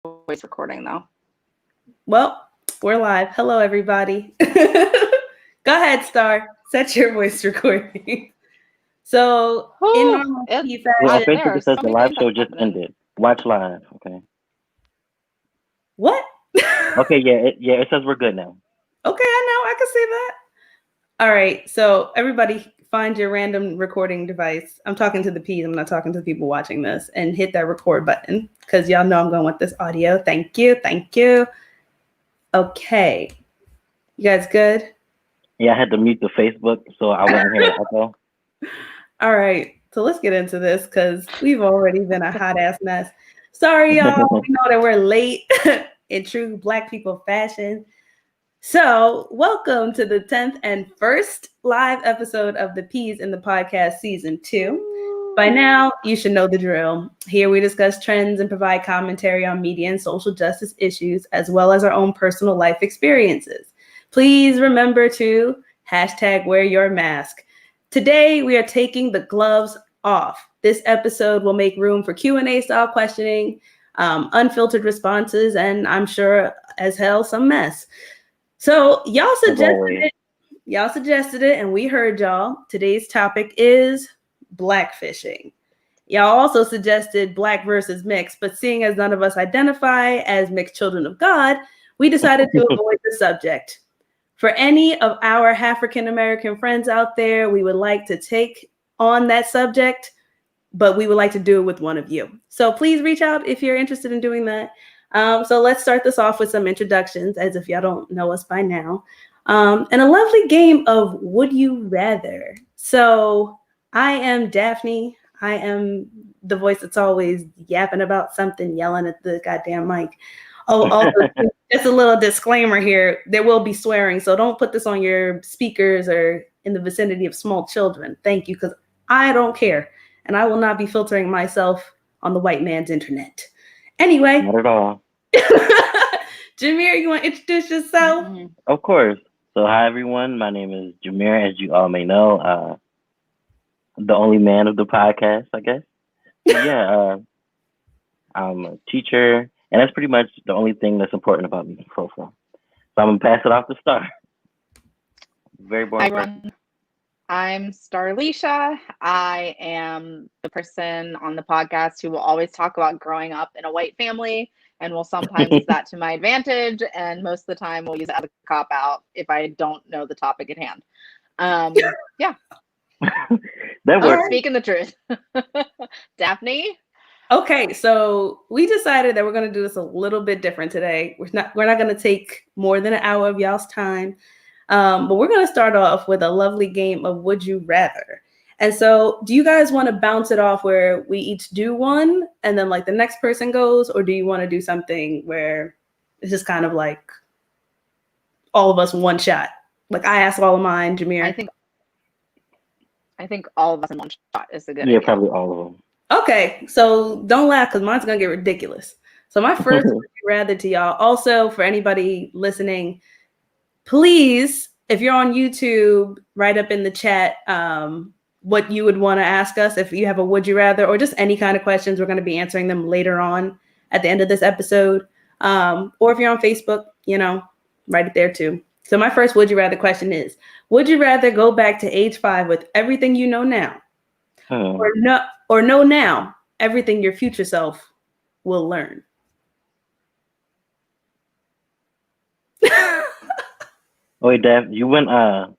voice recording though. Well, we're live. Hello, everybody. Go ahead, Star. Set your voice recording. So, in normal P Well, on fashion, Facebook it says the live show just ended. Watch live. Okay. What? Okay. Yeah. It says we're good now. Okay, I know. I can see that. All right. So, everybody, find your random recording device. I'm talking to the P's. I'm not talking to the people watching this. And hit that record button because y'all know I'm going with this audio. Thank you. Thank you. Okay. You guys good? Yeah, I had to mute the Facebook so I wouldn't hear the echo. All right. So let's get into this because we've already been a hot ass mess. Sorry, y'all. We know that we're late in true Black people fashion. So, welcome to the 10th and first live episode of the Peas in the Podcast Season 2. By now, you should know the drill. Here we discuss trends and provide commentary on media and social justice issues, as well as our own personal life experiences. Please remember to hashtag wear your mask. Today, we are taking the gloves off. This episode will make room for Q&A style questioning, unfiltered responses, and I'm sure as hell some mess. So y'all suggested it, and we heard y'all. Today's topic is blackfishing. Y'all also suggested black versus mixed, but seeing as none of us identify as mixed children of God, we decided to avoid the subject. For any of our African-American friends out there, we would like to take on that subject, but we would like to do it with one of you. So please reach out if you're interested in doing that. So let's start this off with some introductions, as if y'all don't know us by now. And a lovely game of Would You Rather. So I am Daphne. I am the voice that's always yapping about something, yelling at the goddamn mic. Oh, also, just a little disclaimer here. There will be swearing, so don't put this on your speakers or in the vicinity of small children. Thank you, because I don't care. And I will not be filtering myself on the white man's internet. Anyway. Not at all. Jameer, you want to introduce yourself? Of course. So, hi, everyone. My name is Jameer, as you all may know. The only man of the podcast, I guess. Yeah, I'm a teacher, and that's pretty much the only thing that's important about me, profile. So I'm going to pass it off to Star. Very boring person. I'm Starlisha. I am the person on the podcast who will always talk about growing up in a white family and will sometimes use that to my advantage. And most of the time will use it as a cop out if I don't know the topic at hand. Yeah. That works. Speaking the truth. Daphne? Okay, so we decided that we're going to do this a little bit different today. We're not going to take more than an hour of y'all's time. But we're going to start off with a lovely game of Would You Rather. And so do you guys want to bounce it off where we each do one and then like the next person goes? Or do you want to do something where it's just kind of like all of us one shot? Like I ask all of mine, Jameer. I think all of us in one shot is a good idea. Yeah, probably all of them. Okay, so don't laugh because mine's going to get ridiculous. So my first Would You Rather to y'all. Also, for anybody listening, please, if you're on YouTube, write up in the chat what you would want to ask us if you have a would you rather or just any kind of questions. We're going to be answering them later on at the end of this episode. Or if you're on Facebook, write it there too. So my first would you rather question is, would you rather go back to age 5 with everything you know now? Or know now everything your future self will learn? Oh, wait, Daph, you went, are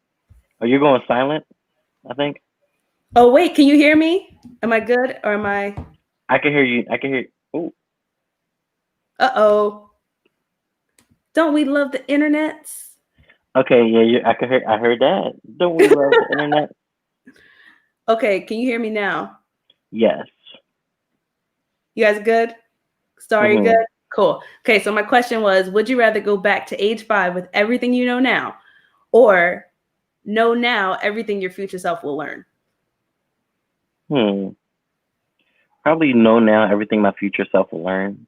you going silent, I think? Oh, wait, can you hear me? Am I good or am I? I can hear you. Oh. Uh-oh. Don't we love the internet? Okay, yeah, I heard that. Don't we love the internet? Okay, can you hear me now? Yes. You guys good? Star, you good? Cool. Okay, so my question was, would you rather go back to age 5 with everything you know now or know now everything your future self will learn? Probably know now everything my future self will learn.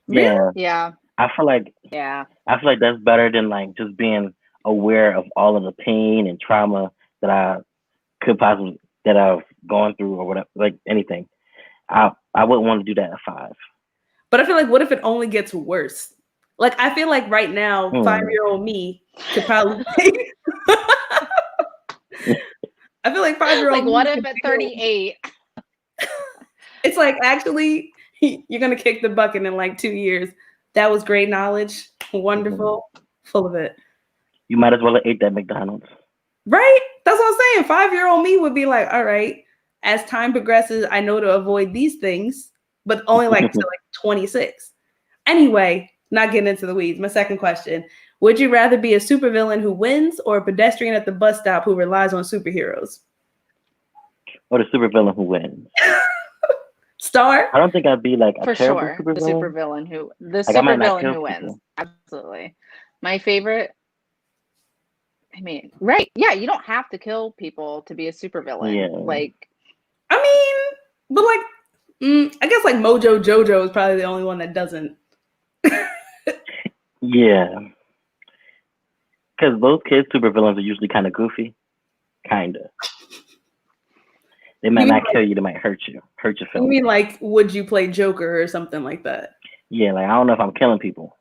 Really? Yeah. I feel like that's better than like just being aware of all of the pain and trauma that I've gone through or whatever, like anything. I wouldn't want to do that at 5. But I feel like, what if it only gets worse? Like, I feel like right now, Hmm. 5-year-old me could probably. I feel like 5-year-old. Like, what if at 38? It's like, actually, you're gonna kick the bucket in like 2 years. That was great knowledge, wonderful, full of it. You might as well have ate that McDonald's. Right? That's what I'm saying. 5-year-old me would be like, all right, as time progresses, I know to avoid these things, but only like to like 26. Anyway, not getting into the weeds. My second question: would you rather be a supervillain who wins or a pedestrian at the bus stop who relies on superheroes? Or the supervillain who wins. Star? I don't think I'd be like a For terrible sure, supervillain. the Like, I might not supervillain kill who wins. people. Absolutely, my favorite. I mean, right? Yeah, you don't have to kill people to be a supervillain. Yeah. Like, I mean, but like, I guess like Mojo Jojo is probably the only one that doesn't. Yeah. Because those kids supervillains are usually kind of goofy. Kind of. They might You not mean kill you. They might hurt you. Hurt your You feelings. mean like, would you play Joker or something like that? Yeah, like I don't know if I'm killing people,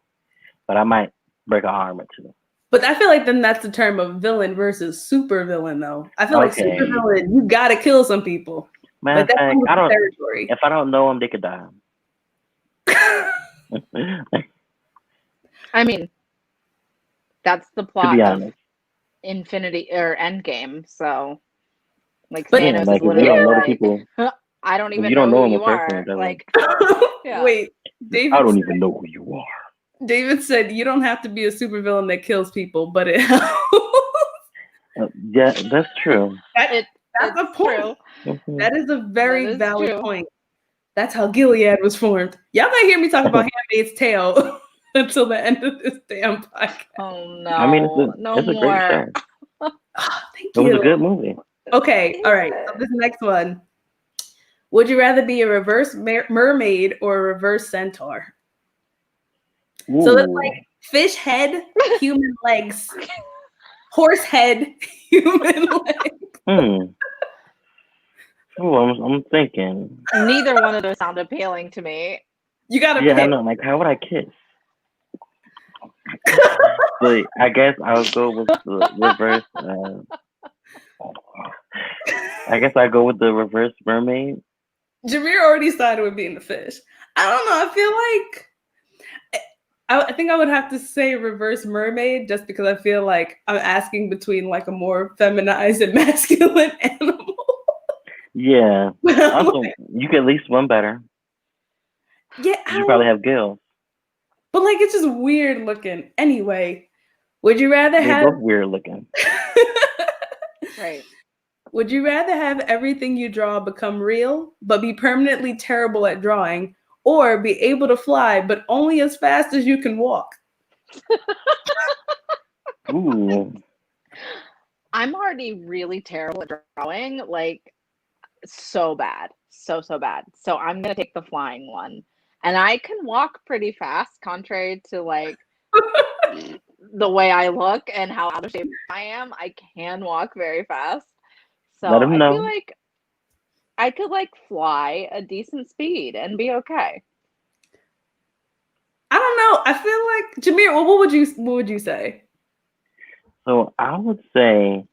but I might break an arm or two. But I feel like then that's the term of villain versus super villain, though. I feel like Okay. super villain, you gotta kill some people. Matter But that's of fact, I don't. territory. If I don't know them, they could die. I mean, that's the To plot be of honest. Infinity or Endgame. So, like, But- Yeah, Thanos like is if you don't literally know the like, people, I don't if even you don't know know who him you in person, are. they're Like, yeah. Wait, David. I don't said, even know who you are. David said you don't have to be a supervillain that kills people, but it helps. Yeah, that's true. That's It's a point. true. Mhm. That is a very That is valid true. point. That's how Gilead was formed. Y'all might hear me talk about Handmaid's Tale until the end of this damn podcast. Oh no! I mean, no it's a more. great show. Thank It was you. a good movie. Okay, all right. So this next one. Would you rather be a reverse mermaid or a reverse centaur? So that's Ooh. like fish head, human legs, horse head, human legs. Oh, I'm thinking. Neither one of those sound appealing to me. You gotta Yeah, I pick. know. Like, how would I kiss? But I guess I'll go with the reverse. I guess I go with the reverse mermaid. Jameer already started with being the fish. I don't know. I feel like I think I would have to say reverse mermaid just because I feel like I'm asking between like a more feminized and masculine animal. Yeah. I'm Also, like, you could at least swim better. yeah, I You don't- probably have gills. but like it's just weird looking. Anyway, would you rather They're have both weird looking. Right. Would you rather have everything you draw become real, but be permanently terrible at drawing, or be able to fly, but only as fast as you can walk? Ooh. I'm already really terrible at drawing, like so bad. So bad. So I'm gonna take the flying one. And I can walk pretty fast, contrary to like the way I look and how out of shape I am. I can walk very fast. So Let 'em I know. feel like I could like fly a decent speed and be okay. I don't know. I feel like Jameer. Well, what would you say? So I would say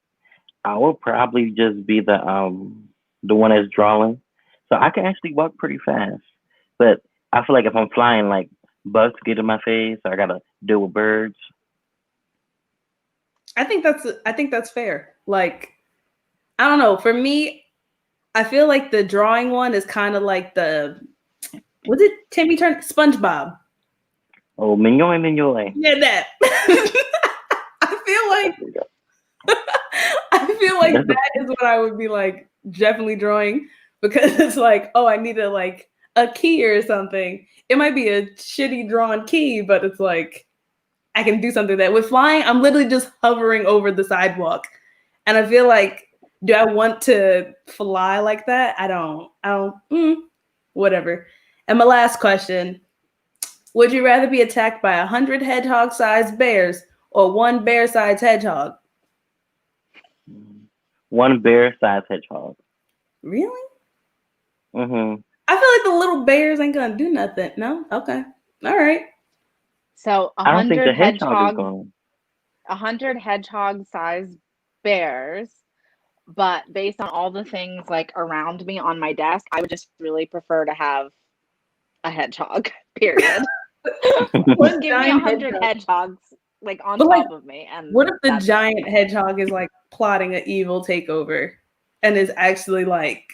I would probably just be the one that's drawing. So I can actually walk pretty fast. But I feel like if I'm flying, like bugs get in my face, or I gotta deal with birds. I think that's fair. Like, I don't know. For me, I feel like the drawing one is kind of like was it Timmy Turner? SpongeBob. Oh, mignon. Yeah, that. I feel like that is what I would be like definitely drawing because it's like, oh, I need a key or something. It might be a shitty drawn key, but it's like I can do something that with flying, I'm literally just hovering over the sidewalk. And I feel like, do I want to fly like that? I don't, whatever. And my last question, would you rather be attacked by 100 hedgehog-sized bears or one bear-sized hedgehog? One bear-sized hedgehog. Really? Mm-hmm. I feel like the little bears ain't gonna do nothing. No? Okay. All right. So I don't think the 100 hedgehog is hedgehog, going. 100 hedgehog-sized bears, but based on all the things like around me on my desk, I would just really prefer to have a hedgehog. Period. What Just give me giant 100 hedgehog? hedgehogs like on But, like, top of me, and What if the that's it. giant hedgehog is like plotting an evil takeover and is actually like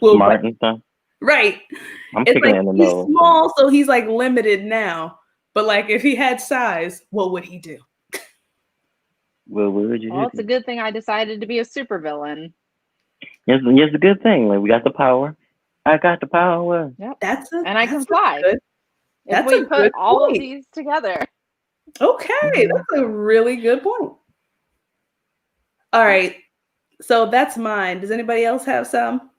will Smart and stuff. right? I'm It's kicking like it in the he's nose. small, so he's like limited now. But like if he had size, what would he do? Well, what would you Well, it's a do? good thing I decided to be a supervillain. Here's the good thing. Like, we got the power. I got the power. Yep. That's a And I can that's a fly. good- If That's we a put good all of point. these together. Okay, Mhm. that's a really good point. All right. So that's mine. Does anybody else have some?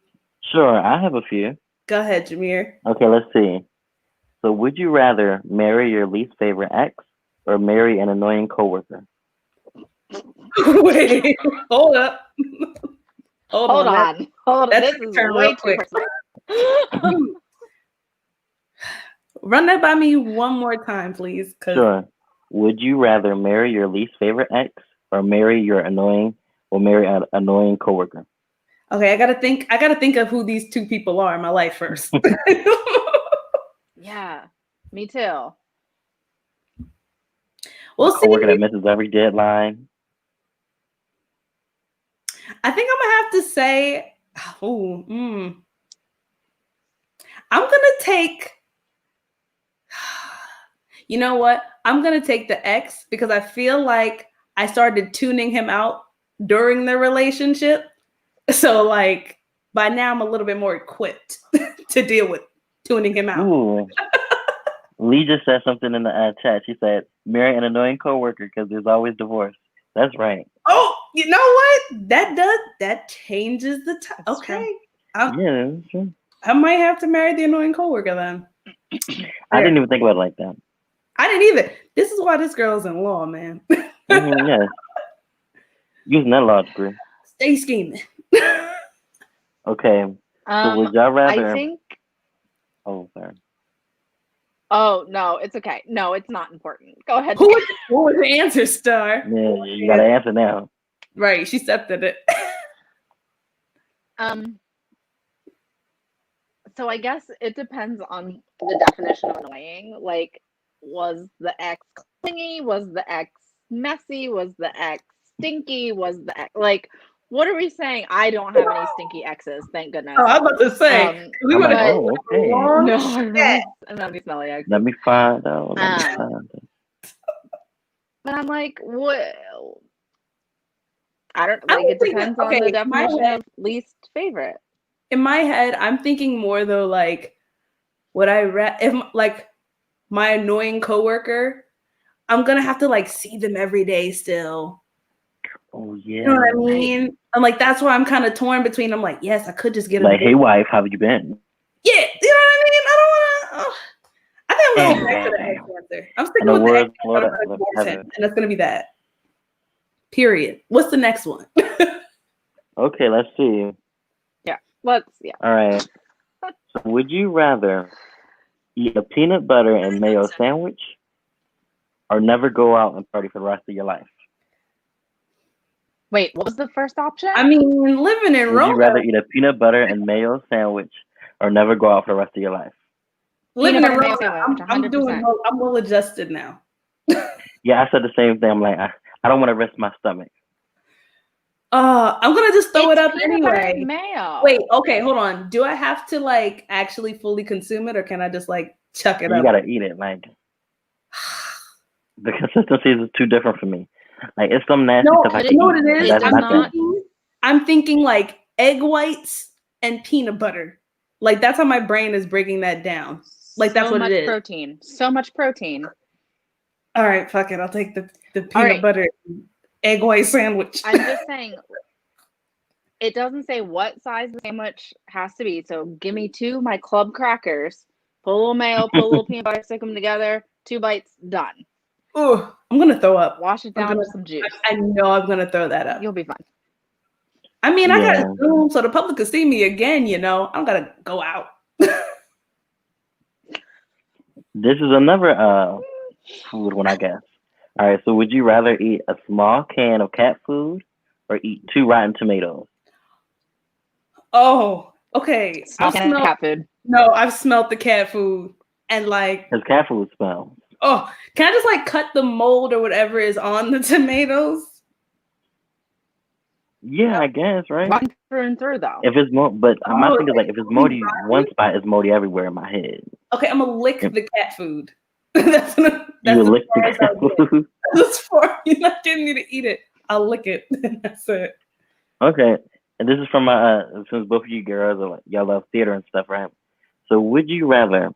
Sure, I have a few. Go ahead, Jameer. Okay, let's see. So, would you rather marry your least favorite ex or marry an annoying coworker? Wait, hold up. Hold Hold on. on. Hold on. that This took a is turn way real too quick. personal. Run that by me one more time, please. Sure. Would you rather marry your least favorite ex or marry an annoying coworker? Okay, I gotta think of who these two people are in my life first. Yeah, me too. We'll A coworker see. that misses every deadline. I think I'm gonna have to say, I'm gonna take. You know what? I'm gonna take the ex because I feel like I started tuning him out during the relationship. So like by now I'm a little bit more equipped to deal with tuning him out. Ooh. Lee just said something in the chat. She said, marry an annoying coworker because there's always divorce. That's right. Oh, you know what? That changes the time. That's Okay. true. Yeah, that's true. I might have to marry the annoying coworker then. I didn't even think about it like that. I didn't either. This is why this girl's in law, man. Yeah. Using that law degree. Stay scheming. Okay. So would y'all rather? I think. Oh, sorry. Oh no, it's okay. No, it's not important. Go ahead. What was the answer, Star? Yeah, you gotta answer now. Right, she accepted it. So I guess it depends on the definition of annoying. Like, was the ex clingy? Was the ex messy? Was the ex stinky? Was the ex like? What are we saying? I don't have any stinky exes, thank goodness. Oh, I was about to say we I'm would like, have oh, okay. No, I really, I'm not be smelly exes. Let me find out. But I'm like, what? I don't I like. don't It think depends that- on the okay, in my definition head- of least favorite. In my head, I'm thinking more though, like, would I if like my annoying coworker, I'm gonna have to like see them every day still. Oh yeah. You know what I mean? I'm like, that's why I'm kind of torn between. I'm like, yes, I could just get Like, hey wife, how have you been? Yeah, you know what I mean? I don't want to. I think I'm going back to the ex answer. I'm sticking with the ex answer, I'm gonna divorce him, and that's gonna be that. Period. What's the next one? Okay, let's see. Yeah. All right. So would you rather eat a peanut butter and mayo sandwich or never go out and party for the rest of your life? Wait, what was the first option? I mean, living in Would Rome. you rather eat a peanut butter and mayo sandwich or never go out for the rest of your life? Living in Peanut butter Rome. mayo sandwich, 100%. I'm well adjusted now. Yeah, I said the same thing. I'm like, I don't want to risk my stomach. I'm gonna just throw it up peanut butter anyway. and mayo. Wait, okay, hold on. Do I have to like actually fully consume it, or can I just like chuck it You up? gotta eat it. Like, the consistency is too different for me. Like, it's some nasty No, stuff I you can know what eat. it is? That's not I'm thinking like egg whites and peanut butter. Like that's how my brain is breaking that down. Like that's what it is. Protein. So much protein. All right, fuck it. I'll take the peanut right. butter egg white sandwich. I'm just saying, it doesn't say what size the sandwich has to be. So give me two my club crackers, put a little mayo, put a little peanut butter, stick them together, 2 bites, done. Oh, I'm gonna throw up. Wash it down with some juice. I know I'm gonna throw that up. You'll be fine. I mean, I Yeah. got Zoom so the public can see me again. You know, I don't gotta go out. This is another food one, I guess. All right. So, would you rather eat a small can of cat food or eat two rotten tomatoes? Oh, okay. Small can of cat food. No, I've smelled the cat food and like, Because cat food smells. oh, can I just like cut the mold or whatever is on the tomatoes? Yeah, I guess, right? Rotten through and through, though. If it's but my thing is like if it's moldy rotten? one spot, it's moldy everywhere in my head. Okay, I'm gonna lick Yep. the cat food. that's that's You would as lick the far as cat I'll get. food. That's for you're not getting me to eat it. I'll lick it. That's it. Okay, and this is from my since both of you girls are like y'all love theater and stuff, right? So would you rather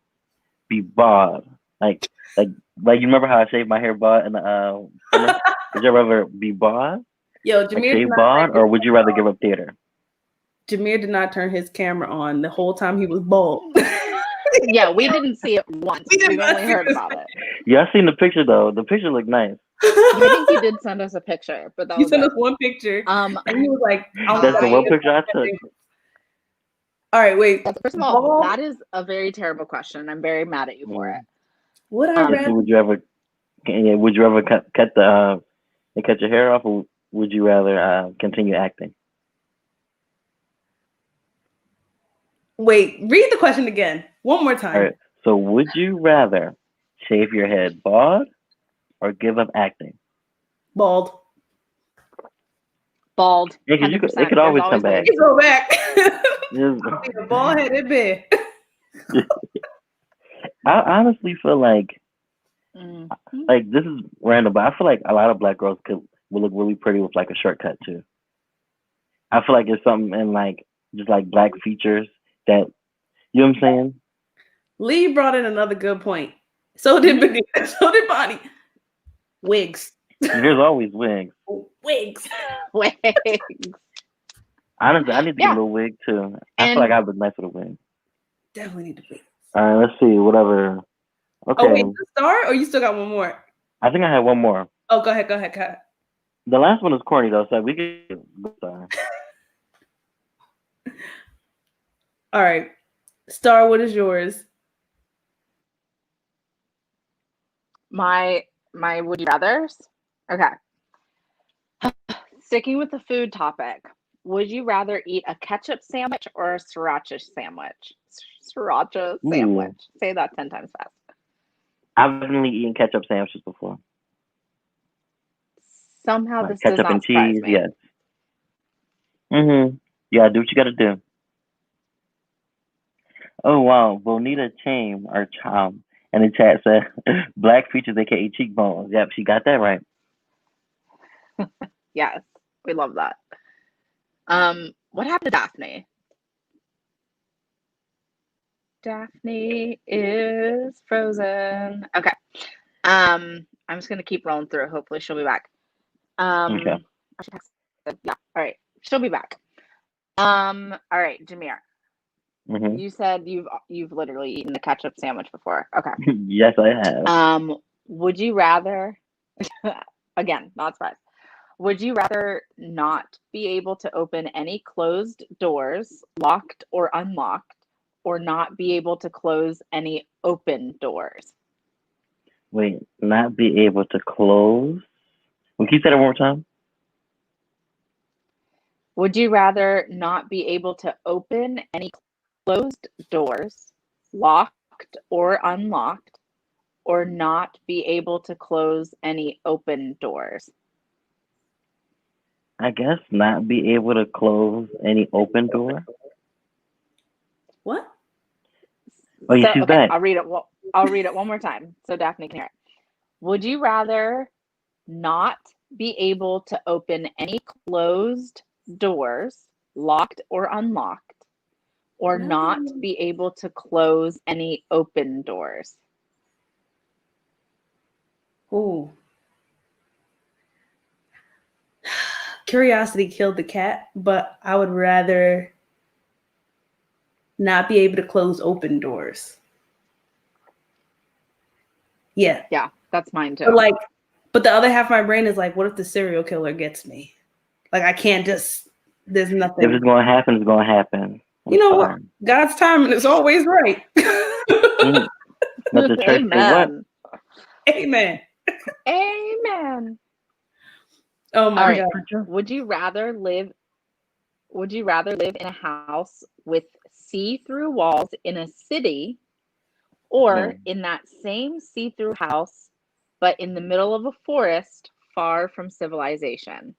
be bald, like you remember how I shaved my hair bald in the summer? Would you rather be bald, Yo, like Jameer shave did not bald, or would you rather give up theater? Jameer did not turn his camera on the whole time he was bald. Yeah, we didn't see it once. We did We've not only see heard this. about it. Yeah, I seen the picture though. The picture looked nice. I think you did send us a picture, but that You was sent it. us one picture, Um, and he was like, "I'm That's the white one as picture I fuck." took. All right, wait. first of all, Bald? that is a very terrible question. I'm very mad at you for it. Would I Um, rather? Would you ever? Yeah, would you ever cut the and cut your hair off, or would you rather continue acting? Wait, read the question again. One more time. All right. So, would you rather shave your head bald or give up acting? Bald. Bald. Yeah, 'cause it 100%. could always come ways. back. You go back. Just- I'll be a bald-headed bitch. I honestly feel like Mhm. this is random, but I feel like a lot of black girls would look really pretty with like a shortcut too. I feel like it's something in like just like black features that you know what I'm saying. Lee brought in another good point. So did so did Bonnie. Wigs. There's always wigs. Wigs. Wigs. Honestly, I need to get Yeah. a little wig too. I And- feel like I look nice with a wig. Definitely need to wig. All right, let's see. Whatever. Okay. Oh wait, the star, or you still got one more? I think I have one more. Oh, go ahead. The last one is corny though, so we can. All right. Star, what is yours? My would you rathers? Okay. Sticking with the food topic, would you rather eat a ketchup sandwich or a sriracha sandwich? Sriracha Ooh. sandwich. Say that 10 times fast. I've definitely eaten ketchup sandwiches before. Somehow Like this does ketchup not and surprise cheese, me. yes. You gotta do what you gotta do. Oh wow, Bonita Chain or Chom in the chat said black features aka cheekbones. Yep, she got that right. Yes, we love that. What happened to Daphne? Daphne is frozen. Okay. I'm just gonna keep rolling through. Hopefully she'll be back. Okay. Yeah. All right. She'll be back. All right, Jameer. hmm You said you've literally eaten a ketchup sandwich before. Okay. Yes, I have. Would you rather again, not surprised. Would you rather not be able to open any closed doors, locked or unlocked, or not be able to close any open doors? Wait, not be able to close. Can you say that one more time? Would you rather not be able to open any closed doors, locked or unlocked, or not be able to close any open doors? I guess not be able to close any open door. What? Oh, yeah, she's back. I'll read it one more time so Daphne can hear it. Would you rather not be able to open any closed doors, locked or unlocked, or not be able to close any open doors? Ooh. Curiosity killed the cat, but I would rather not be able to close open doors. Yeah. Yeah, that's mine too. But the other half of my brain is like, what if the serial killer gets me? Like, I can't just, there's nothing. If it's gonna happen, it's gonna happen. You know what? God's timing is always right. Let the church say what? Amen. Amen. Amen. Oh All my right. God. Would you rather live in a house with see-through walls in a city, or in that same see-through house but in the middle of a forest far from civilization?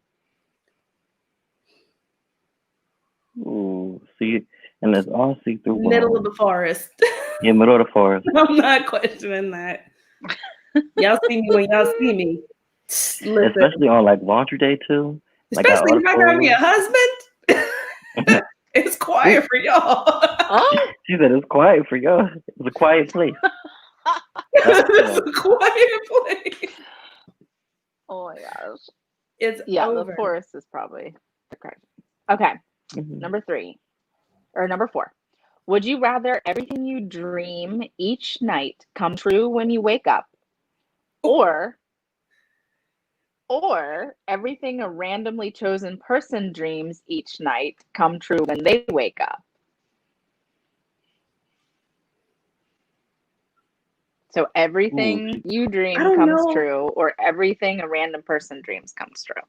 Ooh, see, and it's all see-through Middle walls. of the forest. Yeah, middle of the forest. I'm not questioning that. Y'all see me when y'all see me. Listen, Especially on like laundry day too. Like especially if I got me a clothes. husband, it's quiet for y'all. Oh, She said it's quiet for y'all. It's a quiet place. It's a quiet place. oh my gosh. It's Yeah, over. the forest is probably the correct. Okay, Mhm. number 4. Would you rather everything you dream each night come true when you wake up, or everything a randomly chosen person dreams each night come true when they wake up? So Ooh, everything you I dream don't comes know. true, or everything a random person dreams comes true.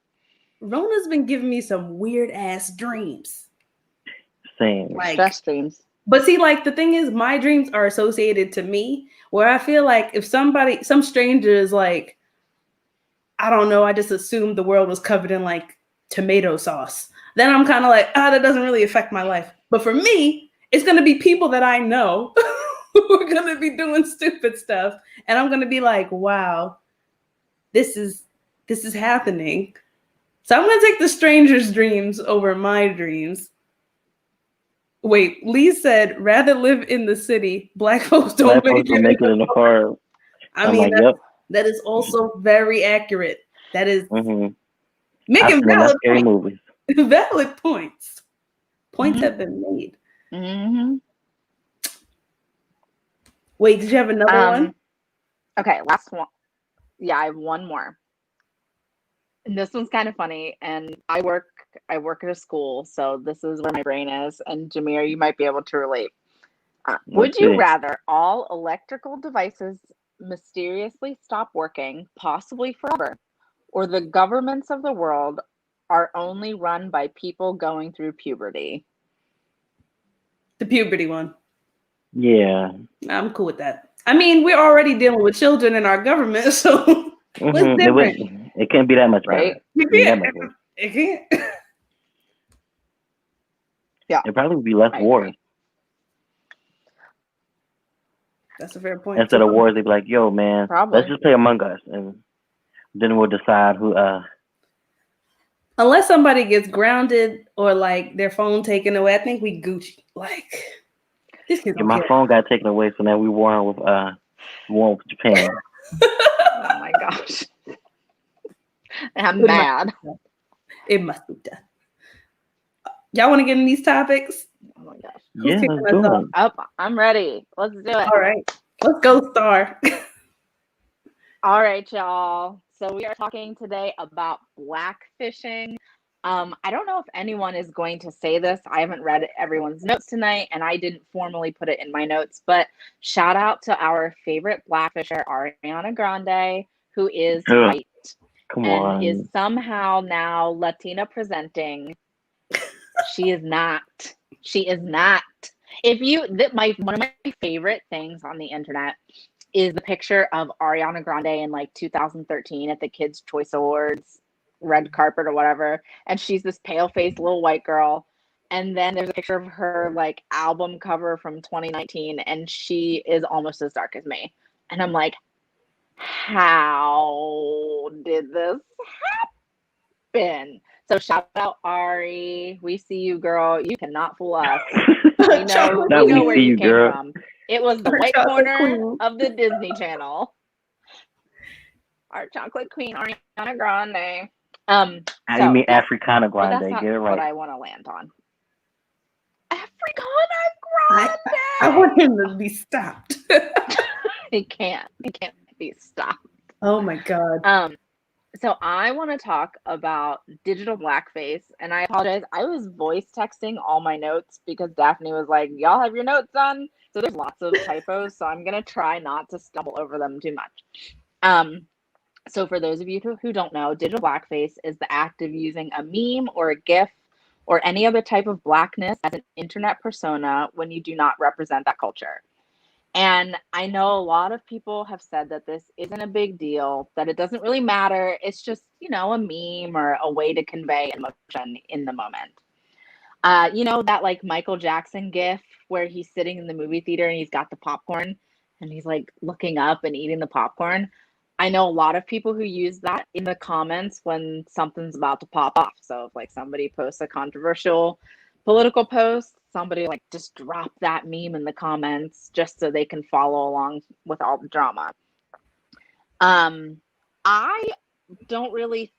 Rona's been giving me some weird ass dreams. same. Like, Stress dreams. but see, like the thing is, my dreams are associated to me. Where I feel like if some stranger is like, I don't know, I just assumed the world was covered in like tomato sauce. Then I'm kind of like, that doesn't really affect my life. But for me, it's gonna be people that I know who are gonna be doing stupid stuff, and I'm gonna be like, wow, this is happening. So I'm gonna take the stranger's dreams over my dreams. Wait, Lee said, rather live in the city. Black folks don't Black make folks don't it. make it in the forest. I I'm mean, like, yep. that is also very accurate. That is Mm-hmm. I've making seen enough valid scary points. movies. Valid points. Points Mhm. have been made. Mm-hmm. Wait, did you have another one? Okay, last one. Yeah, I have one more. And this one's kind of funny. And I work at a school, so this is where my brain is. And Jameer, you might be able to relate. Would Let's you see. rather all electrical devices mysteriously stop working, possibly forever, or the governments of the world are only run by people going through puberty? The puberty one. Yeah. I'm cool with that. I mean, we're already dealing with children in our government, so what's Mm-hmm. different? It can't be that much Right? better. You I mean, that can't. much worse. It can't. Yeah, It'd probably be less I wars. agree. That's a fair point. Instead of wars, they'd be like, yo, man, let's Probably. just play Among Us. And then we'll decide who, Unless somebody gets grounded or like their phone taken away, I think we Gucci. Like, these kids yeah, don't my care. phone got taken away, so now we war with Japan. Oh my gosh. I'm It must mad. be done. It must be done. Y'all want to get in these topics? Oh my gosh. Who's Yeah, kicking let's us do off? it. Up, I'm ready. Let's do it. All right. Let's go, Star. All right, y'all. So we are talking today about blackfishing. I don't know if anyone is going to say this. I haven't read everyone's notes tonight, and I didn't formally put it in my notes, but shout out to our favorite blackfisher, Ariana Grande, who is Ugh, white come and is on. somehow now Latina presenting. She is not. She is not. If you that my one of my favorite things on the internet is the picture of Ariana Grande in like 2013 at the Kids Choice Awards red carpet or whatever, and she's this pale-faced little white girl. And then there's a picture of her like album cover from 2019, and she is almost as dark as me. And I'm like, how did this happen? So shout out Ari. We see you, girl. You cannot fool us. We know Not we where see you you, came girl. from. It was the Our white chocolate corner queen. of the Disney Channel. Our chocolate queen, Ariana Grande. You mean yeah. Africana But that's Grande? not Get it what right. I want to land on. Africana Grande. I want him to be stopped. He can't be stopped. Oh my God. So I want to talk about digital blackface, and I apologize. I was voice texting all my notes because Daphne was like, "Y'all have your notes done," So there's lots of typos. So I'm gonna try not to stumble over them too much. So for those of you who don't know, digital blackface is the act of using a meme or a GIF or any other type of blackness as an internet persona when you do not represent that culture. And I know a lot of people have said that this isn't a big deal, that it doesn't really matter. It's just, a meme or a way to convey emotion in the moment. That like Michael Jackson gif where he's sitting in the movie theater and he's got the popcorn and he's like looking up and eating the popcorn. I know a lot of people who use that in the comments when something's about to pop off. So if like somebody posts a controversial political post, somebody like just drop that meme in the comments just so they can follow along with all the drama. I don't really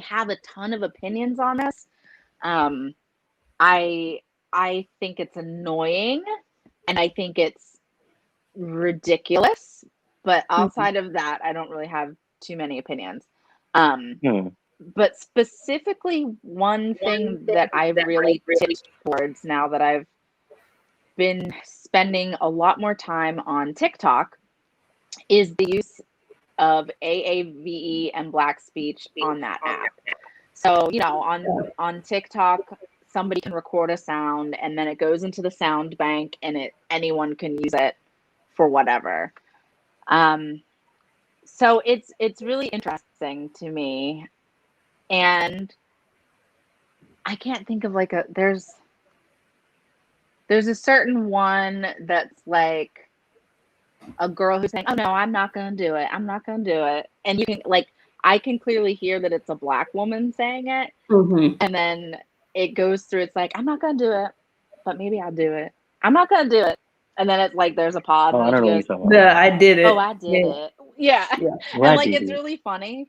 have a ton of opinions on this. I think it's annoying and I think it's ridiculous, but outside of that, I don't really have too many opinions. But specifically, one thing that I've really tipped towards now that I've been spending a lot more time on TikTok is the use of AAVE and Black speech on that app. So, on TikTok, somebody can record a sound and then it goes into the sound bank and anyone can use it for whatever. So it's really interesting to me. And I can't think of like there's a certain one that's like a girl who's saying, oh no, I'm not going to do it. I'm not going to do it. And you can I can clearly hear that it's a Black woman saying it. And then it goes through, it's like, I'm not going to do it, but maybe I'll do it. I'm not going to do it. And then it's like, there's a pause. Oh, I don't know what you're talking about. Yeah, I did it. Oh, I did it. Yeah. Well, And it's really funny.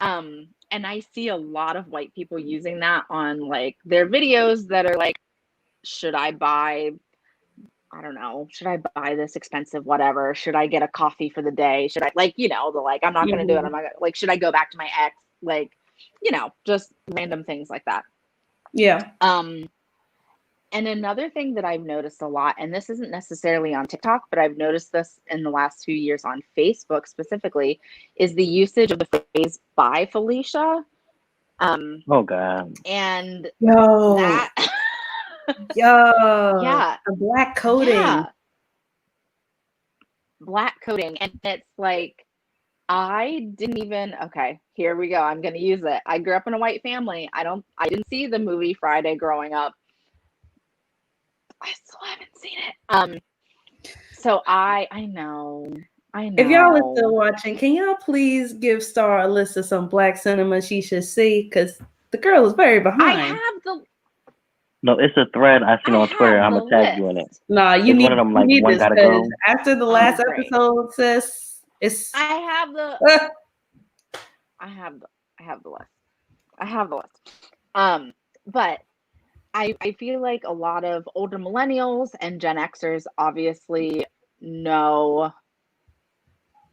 And I see a lot of white people using that on like their videos that are like, should I buy this expensive whatever? Should I get a coffee for the day? Should I I'm not going to do it. I'm not gonna, should I go back to my ex? Just random things like that. Yeah. And another thing that I've noticed a lot, and this isn't necessarily on TikTok, but I've noticed this in the last few years on Facebook specifically, is the usage of the phrase "Bye, Felicia." Oh God. And yeah, the black coding. Yeah. Black coding. And it's like, I didn't even, okay, here we go. I'm going to use it. I grew up in a white family. I didn't see the movie Friday growing up. I still haven't seen it. So I know. If y'all are still watching, can y'all please give Star Alyssa some Black cinema she should see? Because the girl is very behind. No, it's a thread I seen on Twitter. I'm gonna tag you in it. Nah, you need, one of them like one this, gotta go. After the last episode, sis, it's. I have the list. But I feel like a lot of older millennials and Gen Xers obviously know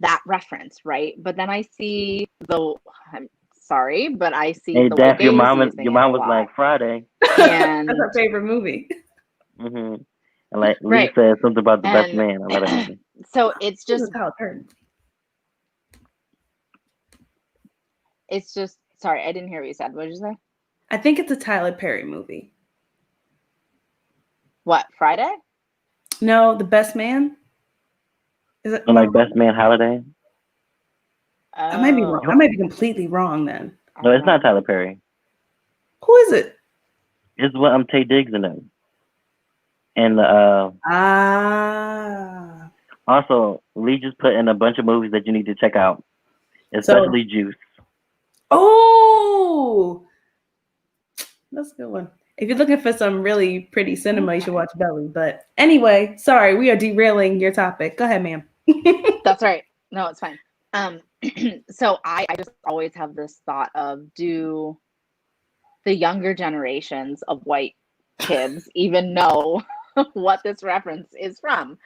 that reference, right? But then I see I'm sorry, but I see hey, the Daph, your mom was like Friday. And that's her favorite movie. And like Lee said something about the best man. I let her so it's just sorry, I didn't hear what you said. What did you say? I think it's a Tyler Perry movie. What, Friday? No, The Best Man. Is it like Best Man Holiday? I might be wrong. I might be completely wrong then. No, it's not Tyler Perry. Who is it? It's what Tay Diggs in them. And also Lee just put in a bunch of movies that you need to check out, especially Juice. Oh, that's a good one. If you're looking for some really pretty cinema, you should watch Belly. But anyway, sorry, we are derailing your topic. Go ahead, ma'am. That's right. No, it's fine. So I just always have this thought of, do the younger generations of white kids even know what this reference is from?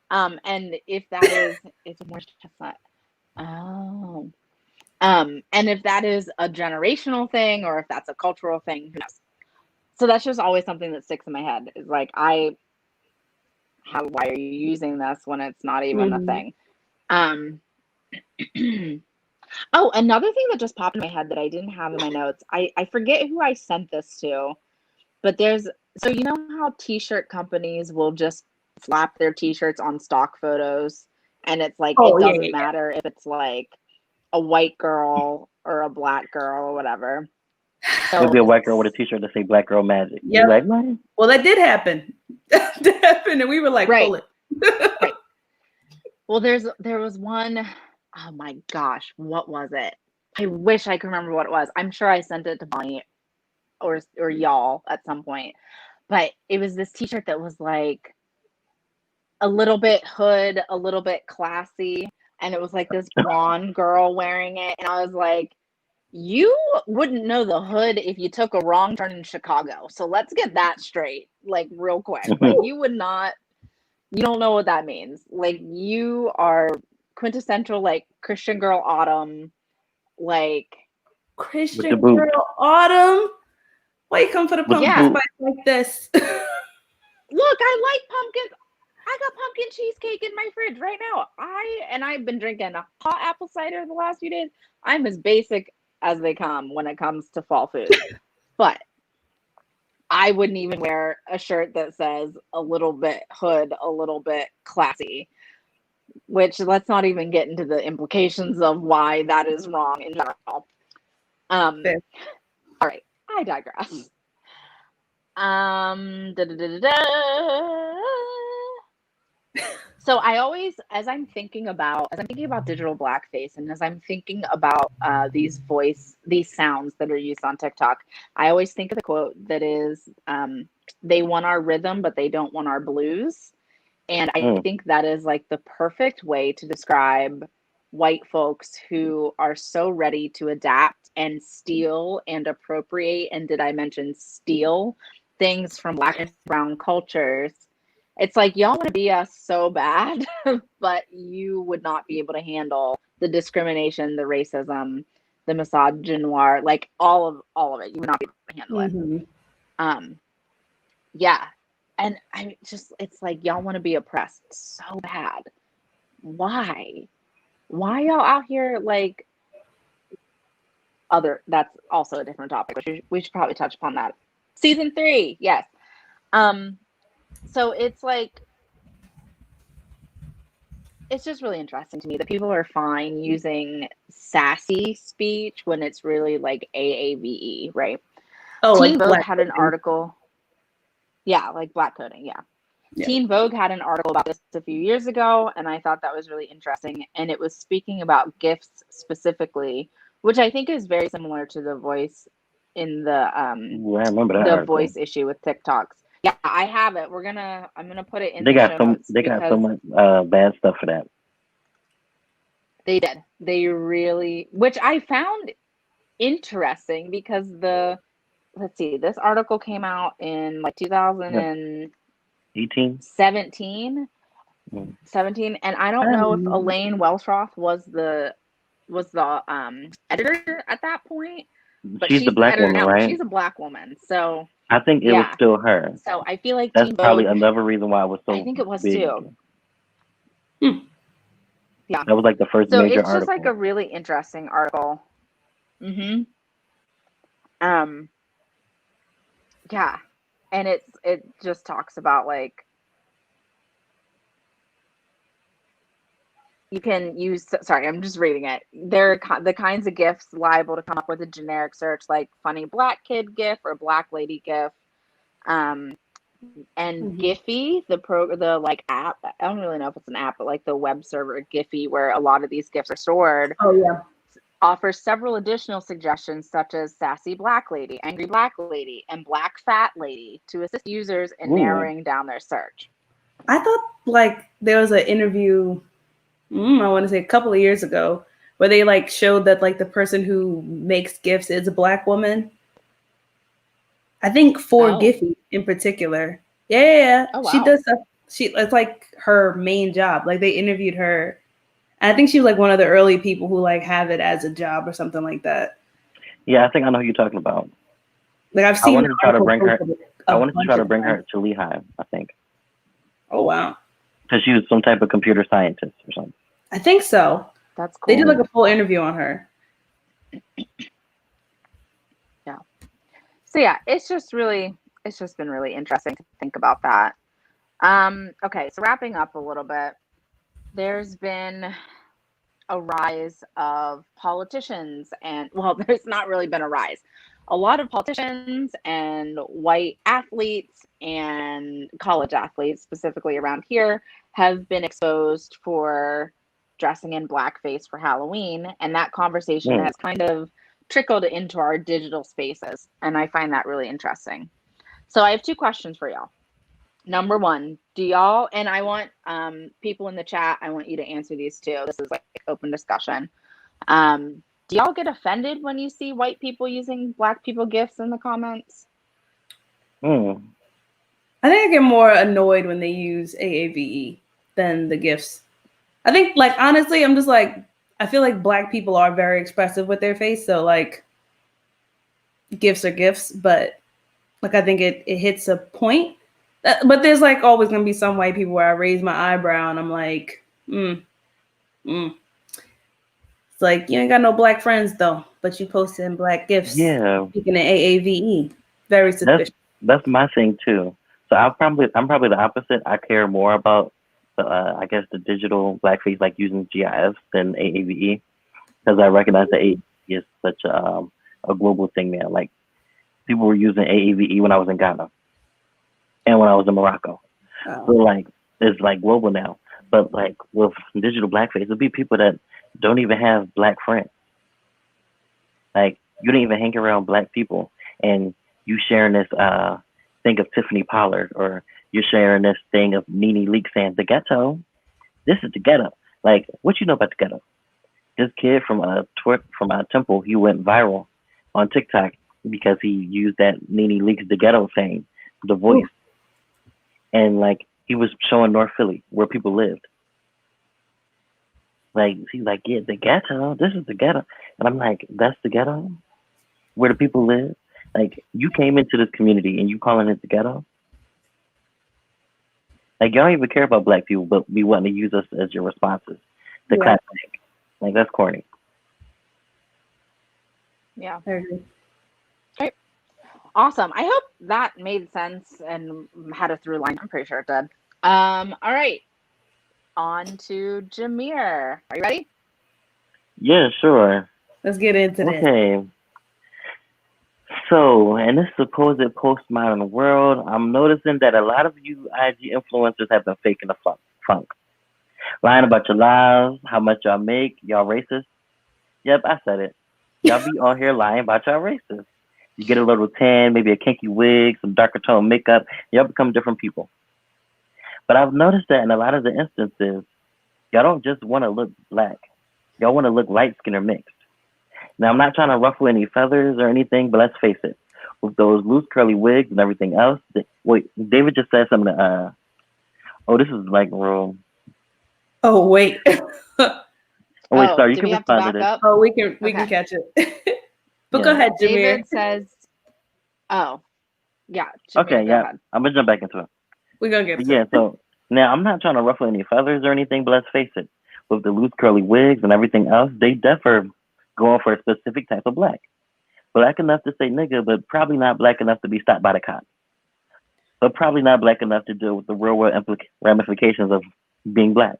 And if that is, it's a more chestnut. Oh. And if that is a generational thing or if that's a cultural thing, who knows? So that's just always something that sticks in my head, is like, I why are you using this when it's not even a thing? Oh, another thing that just popped in my head that I didn't have in my notes. I forget who I sent this to, but so you know how t-shirt companies will just slap their t-shirts on stock photos, and it's like it doesn't matter if it's like a white girl or a black girl or whatever. So it'll be a white girl with a t-shirt that say Black Girl Magic. Yeah. Like, what? Well, that did happen. That happened, and we were like, right. pull it. Right. Well, there was one, oh my gosh, what was it? I wish I could remember what it was. I'm sure I sent it to Bonnie or y'all at some point. But it was this t-shirt that was like a little bit hood, a little bit classy, and it was like this blonde girl wearing it, and I was like, you wouldn't know the hood if you took a wrong turn in Chicago. So let's get that straight, like real quick. Like you don't know what that means. Like you are quintessential like Christian girl Autumn, like Christian girl Autumn. Why you come for the pumpkin spice like this? Look, I like pumpkins. I got pumpkin cheesecake in my fridge right now. I've been drinking a hot apple cider the last few days. I'm as basic as they come when it comes to fall food. But I wouldn't even wear a shirt that says a little bit hood, a little bit classy, which let's not even get into the implications of why that is wrong in general. All right, I digress. So I always, as I'm thinking about digital blackface, and as I'm thinking about these sounds that are used on TikTok, I always think of the quote that is, they want our rhythm, but they don't want our blues. And I think that is like the perfect way to describe white folks who are so ready to adapt and steal and appropriate, and did I mention steal things from Black and brown cultures. It's like y'all want to be us so bad, but you would not be able to handle the discrimination, the racism, the misogynoir, like all of it. You would not be able to handle it. Yeah. And it's like y'all want to be oppressed so bad. Why? Why y'all out here like that's also a different topic, which we should probably touch upon that. Season 3, yes. So it's like, it's just really interesting to me that people are fine using sassy speech when it's really like AAVE, right? Oh, Teen like Vogue had an article. Yeah, like black coding, yeah. Teen Vogue had an article about this a few years ago, and I thought that was really interesting. And it was speaking about GIFs specifically, which I think is very similar to the voice in the I remember that article. Voice issue with TikToks. Yeah, I have it. I'm gonna put it in. They got so much bad stuff for that. They did. They really, which I found interesting because let's see, this article came out in like 2018, 17, and I don't know if Elaine Welsroth was the editor at that point. But she's the black woman, now. right? She's a black woman, so I think it was still her. So I feel like that's probably another reason why it was so. I think it was big. too. Yeah, that was like the first so major it's article. Just like a really interesting article. Yeah, and it just talks about like you can use. Sorry, I'm just reading it. They're the kinds of GIFs liable to come up with a generic search like funny black kid GIF or black lady GIF. And Giphy, the like app, I don't really know if it's an app, but like the web server Giphy, where a lot of these GIFs are stored. Oh yeah. Offers several additional suggestions such as sassy black lady, angry black lady, and black fat lady to assist users in narrowing down their search. I thought like there was an interview, I want to say a couple of years ago, where they like showed that like the person who makes GIFs is a black woman. I think for Giphy in particular. Yeah. Oh, wow. She does stuff. It's like her main job. Like they interviewed her. And I think she was like one of the early people who like have it as a job or something like that. Yeah, I think I know who you're talking about. Like I've seen. I wanted to try to bring her to Lehigh, I think. Oh wow. Because she was some type of computer scientist or something. I think so. That's cool. They did like a full interview on her. Yeah. So yeah, it's just been really interesting to think about that. Okay, so wrapping up a little bit, there's been a rise of politicians and well, there's not really been a rise. A lot of politicians and white athletes and college athletes, specifically around here, have been exposed for dressing in blackface for Halloween. And that conversation has kind of trickled into our digital spaces. And I find that really interesting. So I have two questions for y'all. Number one, do y'all, and I want people in the chat, I want you to answer these too. This is like open discussion. Do y'all get offended when you see white people using black people gifts in the comments? I think I get more annoyed when they use AAVE than the gifts. I think, like, honestly, I'm just like, I feel like black people are very expressive with their face. So, like, gifts are gifts, but like, I think it hits a point. But there's like always going to be some white people where I raise my eyebrow and I'm like, It's like, you ain't got no black friends though, but you posting black gifts. Yeah. Speaking of AAVE, very suspicious. That's my thing too. So I'm probably the opposite. I care more about I guess the digital blackface, like using GIF than AAVE, because I recognize that AAVE is such a global thing now. Like people were using AAVE when I was in Ghana and when I was in Morocco. So like it's like global now. But like with digital blackface, it'll be people that don't even have black friends. Like you don't even hang around black people, and you sharing this thing of Tiffany Pollard, or you're sharing this thing of Nene Leakes saying the ghetto. This is the ghetto. Like what you know about the ghetto? This kid from Temple, he went viral on TikTok because he used that Nene Leakes the ghetto thing, the voice, and like he was showing North Philly where people lived. Like he's like, yeah, the ghetto. This is the ghetto, and I'm like, that's the ghetto, where the people live. Like you came into this community and you calling it the ghetto. Like y'all don't even care about black people, but we want to use us as your responses. The clap back. Like that's corny. Yeah. Okay. Awesome. I hope that made sense and had a through line. I'm pretty sure it did. All right. On to Jameer. Are you ready? Yeah, sure. Let's get into this. Okay. So, in this supposed postmodern world, I'm noticing that a lot of you IG influencers have been faking the funk. Lying about your lives, how much y'all make, y'all racist. Yep, I said it. Y'all be on here lying about y'all racist. You get a little tan, maybe a kinky wig, some darker tone makeup, y'all become different people. But I've noticed that in a lot of the instances, y'all don't just want to look black. Y'all want to look light-skinned or mixed. Now, I'm not trying to ruffle any feathers or anything, but let's face it. With those loose curly wigs and everything else, wait, David just said something. This is like real. Oh, wait. Wait, sorry, you can respond to this. Up? Oh, we can catch it. But go ahead, Jameer. David says, Jameer, okay, yeah, ahead. I'm gonna jump back into it. We're gonna get it. So now I'm not trying to ruffle any feathers or anything, but let's face it. With the loose curly wigs and everything else, they differ going for a specific type of black. Black enough to say nigga, but probably not black enough to be stopped by the cops. But probably not black enough to deal with the real world ramifications of being black.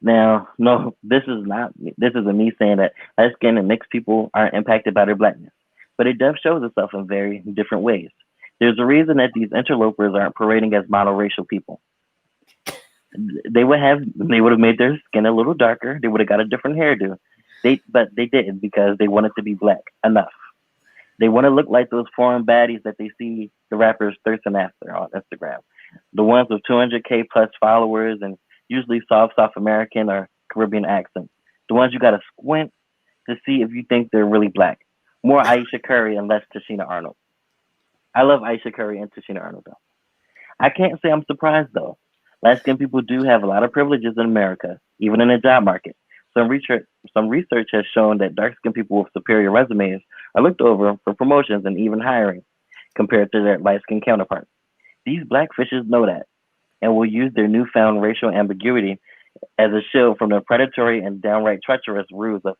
Now, no, this isn't me saying that light skin and mixed people aren't impacted by their blackness, but it does show itself in very different ways. There's a reason that these interlopers aren't parading as monoracial people. They would have made their skin a little darker. They would have got a different hairdo. But they didn't because they wanted to be black enough. They want to look like those foreign baddies that they see the rappers thirsting after on Instagram. The ones with 200K plus followers and usually soft American or Caribbean accents. The ones you got to squint to see if you think they're really black. More Aisha Curry and less Tashina Arnold. I love Aisha Curry and Tashina Arnold though. I can't say I'm surprised though. Light-skinned people do have a lot of privileges in America, even in the job market. Some research has shown that dark-skinned people with superior resumes are looked over for promotions and even hiring compared to their light-skinned counterparts. These black fishes know that. and will use their newfound racial ambiguity as a shield from the predatory and downright treacherous rules of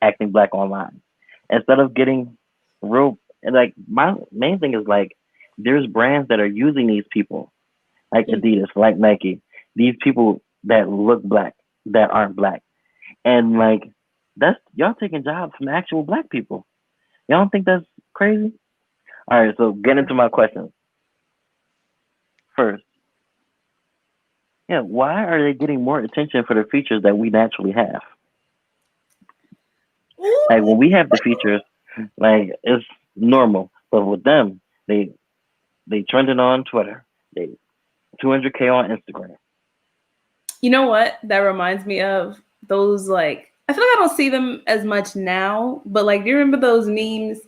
acting black online. Instead of getting real, and like my main thing is like, there's brands that are using these people, like Adidas, like Nike, these people that look black, that aren't black, and like that's y'all taking jobs from actual black people. Y'all don't think that's crazy? All right, so get into my questions first. Yeah, why are they getting more attention for the features that we naturally have? Like when we have the features, like it's normal, but with them, they trending on Twitter, they 200K on Instagram. You know what? That reminds me of those, like, I feel like I don't see them as much now, but like, do you remember those memes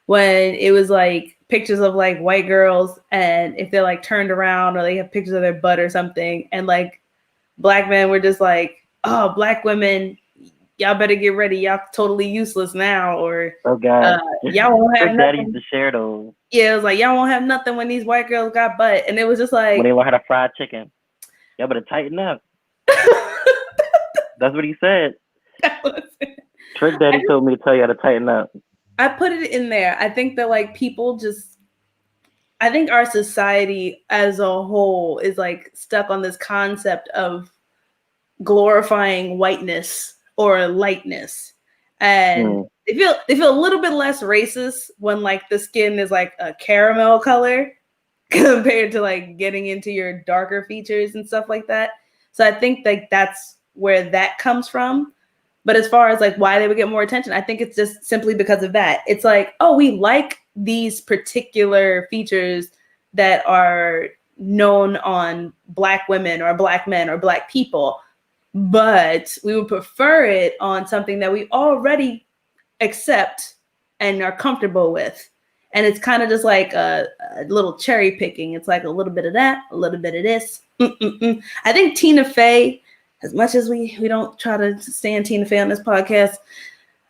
when it was like pictures of like white girls, and if they're like turned around or they have pictures of their butt or something, and like black men were just like, oh, black women, y'all better get ready, y'all totally useless now, or Oh God, y'all won't have Daddy nothing. used to share those. Yeah, it was like, y'all won't have nothing when these white girls got butt, and it was just like, When they learn how to fry chicken, y'all better tighten up. That's what he said. Trick Daddy told me to tell you how to tighten up. I put it in there. I think that like people just, I think our society as a whole is like stuck on this concept of glorifying whiteness or lightness, and they feel a little bit less racist when like the skin is like a caramel color compared to like getting into your darker features and stuff like that. So I think like that's where that comes from. But as far as like why they would get more attention, I think it's just simply because of that. It's like, oh, we like these particular features that are known on black women or black men or black people, but we would prefer it on something that we already accept and are comfortable with. And it's kind of just like a little cherry picking. It's like a little bit of that, a little bit of this. I think Tina Fey, as much as we don't try to stand Tina Fey on this podcast,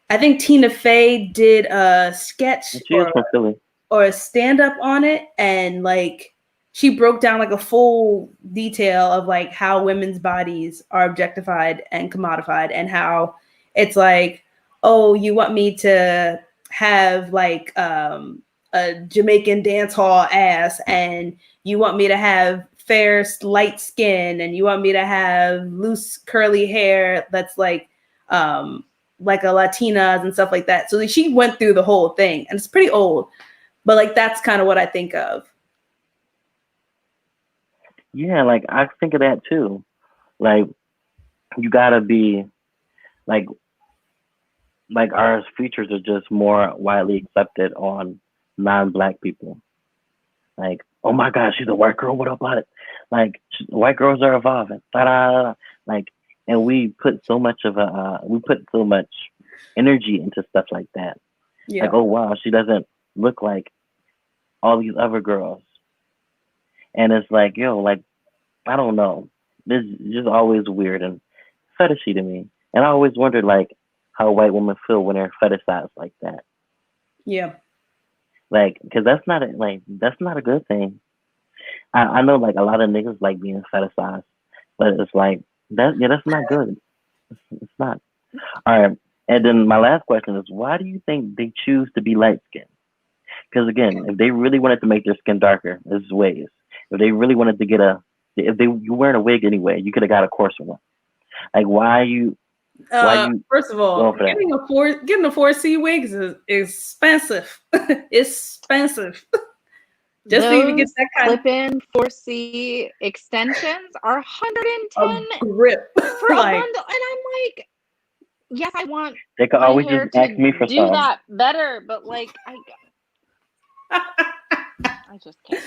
I think Tina Fey did a sketch or a stand-up on it, and like she broke down like a full detail of like how women's bodies are objectified and commodified, and how it's like, oh, you want me to have like a Jamaican dance hall ass, and you want me to have fair light skin, and you want me to have loose curly hair that's like a Latinas and stuff like that. So she went through the whole thing, and it's pretty old, but like that's kind of what I think of. Yeah, like I think of that too. Like you gotta be like our features are just more widely accepted on non-black people. Like, oh my God, she's a white girl. What about it? Like, white girls are evolving. Da-da-da-da. Like, and we put so much energy into stuff like that. Yeah. Like, oh wow, she doesn't look like all these other girls. And it's like, yo, like, I don't know. This is just always weird and fetishy to me. And I always wondered, like, how white women feel when they're fetishized like that. Yeah. Like, because that's not a good thing. I know, like, a lot of niggas like being fetishized, but it's like, that's not good. It's not. All right. And then my last question is, why do you think they choose to be light-skinned? Because, again, if they really wanted to make their skin darker, there's ways. If they really wanted to you're wearing a wig anyway, you could have got a coarser one. Like, why you first of all, getting a 4C wig is expensive. It's expensive. Just so you get that kind clip-in 4C extensions are $110 grip for a bundle, and I'm like, yes, I want. They could always just ask me for do that better, but like I just can't.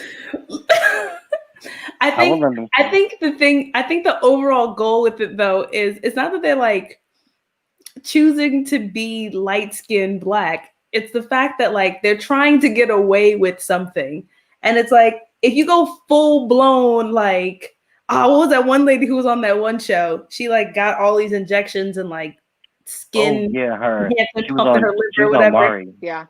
I think the overall goal with it though is it's not that they're like choosing to be light-skinned black. It's the fact that like they're trying to get away with something. And it's like, if you go full blown, like, what was that one lady who was on that one show? She like got all these injections and like skin. Oh, yeah, her. She was on, her liver or whatever. Mari. Yeah,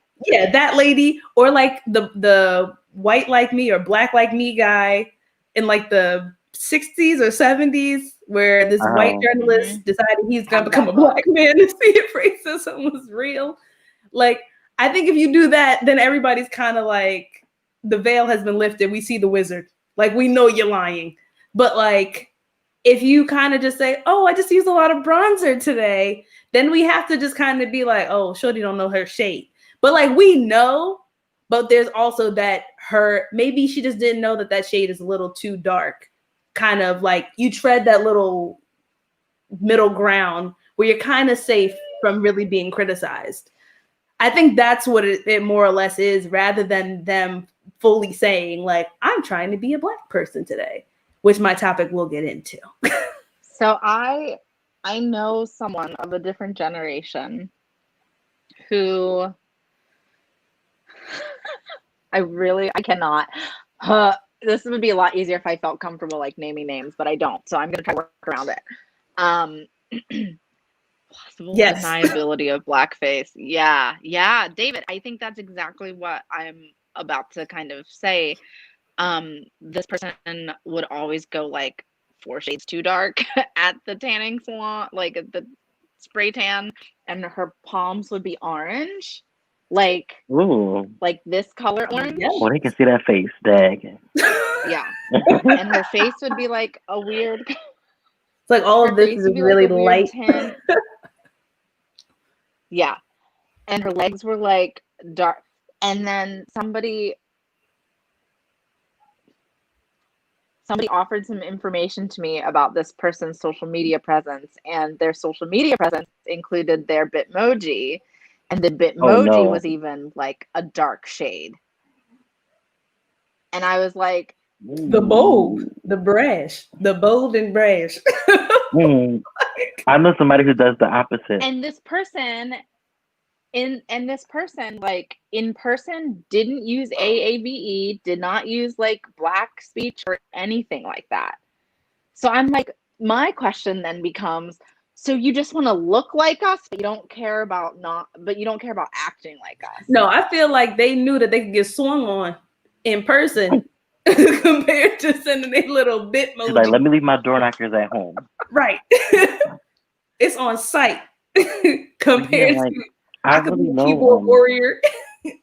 that lady, or like the white like me or black like me guy in like the 60s or 70s where this white journalist decided he's going to become a black man to see if racism was real. Like, I think if you do that, then everybody's kind of like, the veil has been lifted. We see the wizard. Like, we know you're lying. But like, if you kind of just say, oh, I just used a lot of bronzer today, then we have to just kind of be like, oh, shorty don't know her shade. But like, we know, but there's also that maybe she just didn't know that shade is a little too dark. Kind of like you tread that little middle ground where you're kind of safe from really being criticized. I think that's what it more or less is, rather than them fully saying like, I'm trying to be a black person today, which my topic will get into. So I know someone of a different generation who I cannot. This would be a lot easier if I felt comfortable like naming names, but I don't. So I'm going to try to work around it. Possible deniability of blackface. Yeah. David, I think that's exactly what I'm about to kind of say. This person would always go like 4 shades too dark at the tanning salon, like at the spray tan, and her palms would be orange. Like, ooh, like this color orange. Well, they can see that face, dag. Yeah, and her face would be like a weird. It's like all of this is really light. Yeah, and her legs were like dark. And then somebody offered some information to me about this person's social media presence, and their social media presence included their Bitmoji. And the Bitmoji was even like a dark shade. And I was like, the bold, the brash, the bold and brash. I know somebody who does the opposite. And this person like in person didn't use AAVE, did not use like black speech or anything like that. So I'm like, my question then becomes, so you just want to look like us, but you don't care about acting like us. No, I feel like they knew that they could get swung on in person compared to sending a little Bitmoji. She's like, let me leave my door knockers at home. Right. It's on site compared to I could be a keyboard warrior.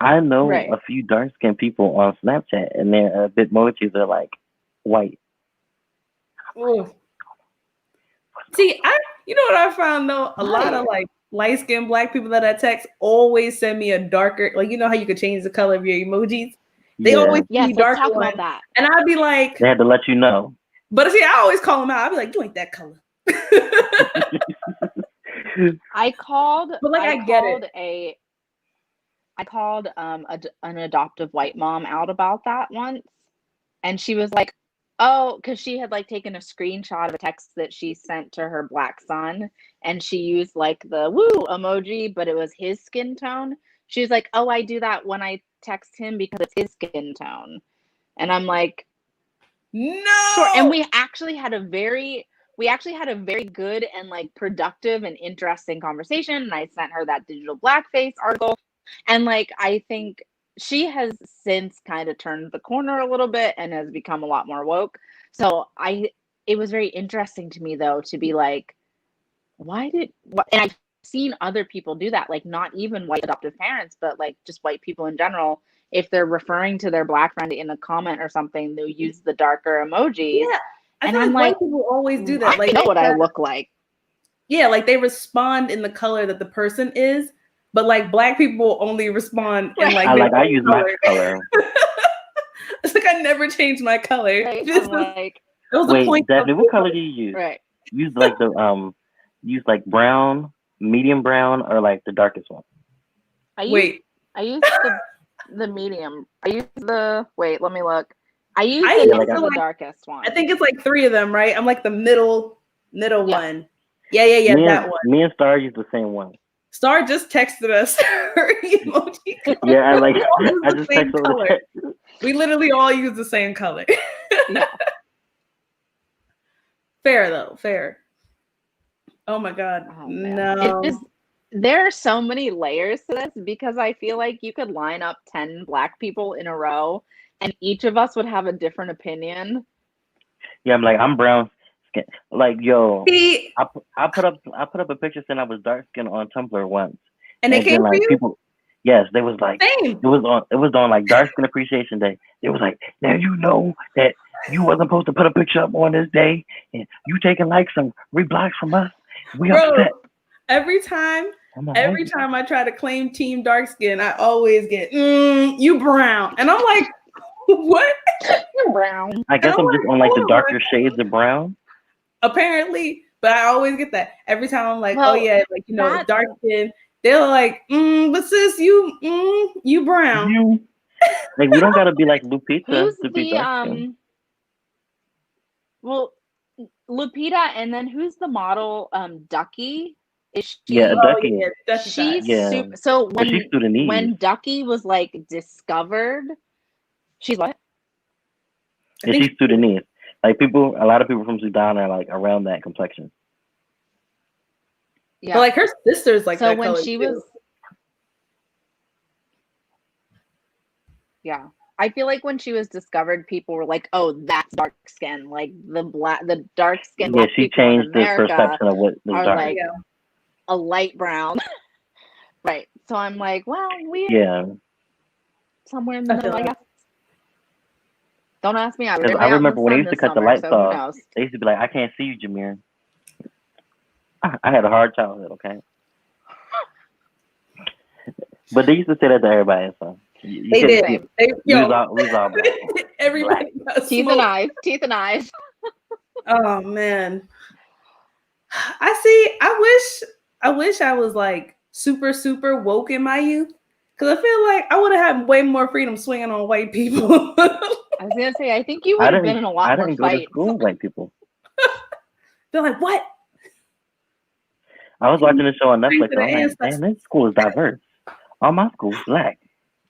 I know a few dark-skinned people on Snapchat, and their Bitmojis are like white. Ooh. See, you know what I found though? A lot of like light-skinned black people that I text always send me a darker, like, you know how you could change the color of your emojis? They always send me darker ones. About that. And I'd be like, they had to let you know. But see, I always call them out. I'd be like, you ain't that color. I called, but like I called an adoptive white mom out about that once, and she was like, oh, because she had like taken a screenshot of a text that she sent to her black son, and she used like the woo emoji, but it was his skin tone. She was like, oh, I do that when I text him because it's his skin tone. And I'm like, no. Sure. And we actually had a very good and like productive and interesting conversation. And I sent her that digital blackface article. And like, I think she has since kind of turned the corner a little bit and has become a lot more woke. So it was very interesting to me though, to be like, and I've seen other people do that, like not even white adoptive parents, but like just white people in general. If they're referring to their black friend in a comment or something, they'll use the darker emojis. Yeah. And I'm like, people always do that. Like, I know what I look like. Yeah, like they respond in the color that the person is, but like black people only respond in like I use my color. It's like I never changed my color. Right. Wait, Daphne, what color do you use? Right. Use like the use like brown, medium brown, or like the darkest one. I use the medium. I use the let me look. I use the darkest one. I think it's like 3 of them, right? I'm like the middle one. Yeah, that one. Me and Star use the same one. Star just texted us her emoji. Yeah, I just texted her. We literally all use the same color. Yeah. Fair. Oh my God. Oh, no. There are so many layers to this, because I feel like you could line up 10 black people in a row and each of us would have a different opinion. Yeah, I'm like I'm brown skin. Like yo, See, I put up a picture saying I was dark skin on Tumblr once, and they and then came for like you. people, yes, they was like Same. it was on like Dark Skin Appreciation Day. It was like now you know that you wasn't supposed to put a picture up on this day, and you taking likes and reblocks from us. We Bro, upset. every time I'm like, Every time I try to claim team dark skin, I always get you brown, and I'm like, what? You're brown. I guess And I'm I'm just like, on like the hold on. darker shades of brown. Apparently, but I always get that every time. I'm like, oh Well, yeah, like that- dark skin. They're like, but sis, you brown. You like we don't gotta be like Lupita Who's to be the dark skin. well, Lupita, and then who's the model? Ducky. Is she? Yeah, Oh Ducky. yeah, Ducky She's Side. Yeah. super. So But she's Sudanese. when Ducky was like discovered, she's what? Yeah, she's Sudanese. Like a lot of people from Sudan are like around that complexion. But like her sister's like So that when color she too. was, yeah, I feel like when she was discovered, people were like, "Oh, that's dark skin." Like the dark skin. Yeah, black she people in changed the America perception of what is are dark. like a light brown, right? So I'm like, well, we Yeah. somewhere in the I feel middle, I that. guess. Don't ask me. I was Because I remember when they used to cut the lights off, they used to be like, "I can't see you, Jameer." I had a hard childhood, okay? But they used to say that to everybody, so They did. We was all black. Everybody got Teeth and eyes. Oh man. I wish I was like super woke in my youth. Cause I feel like I would have had way more freedom swinging on white people. I was gonna say, I think you would have been in a lot more I didn't fights. go to school with white people. They're like, what? I was watching the show on Bring Netflix. to the And I'm like, man, this school is diverse. All my school's black.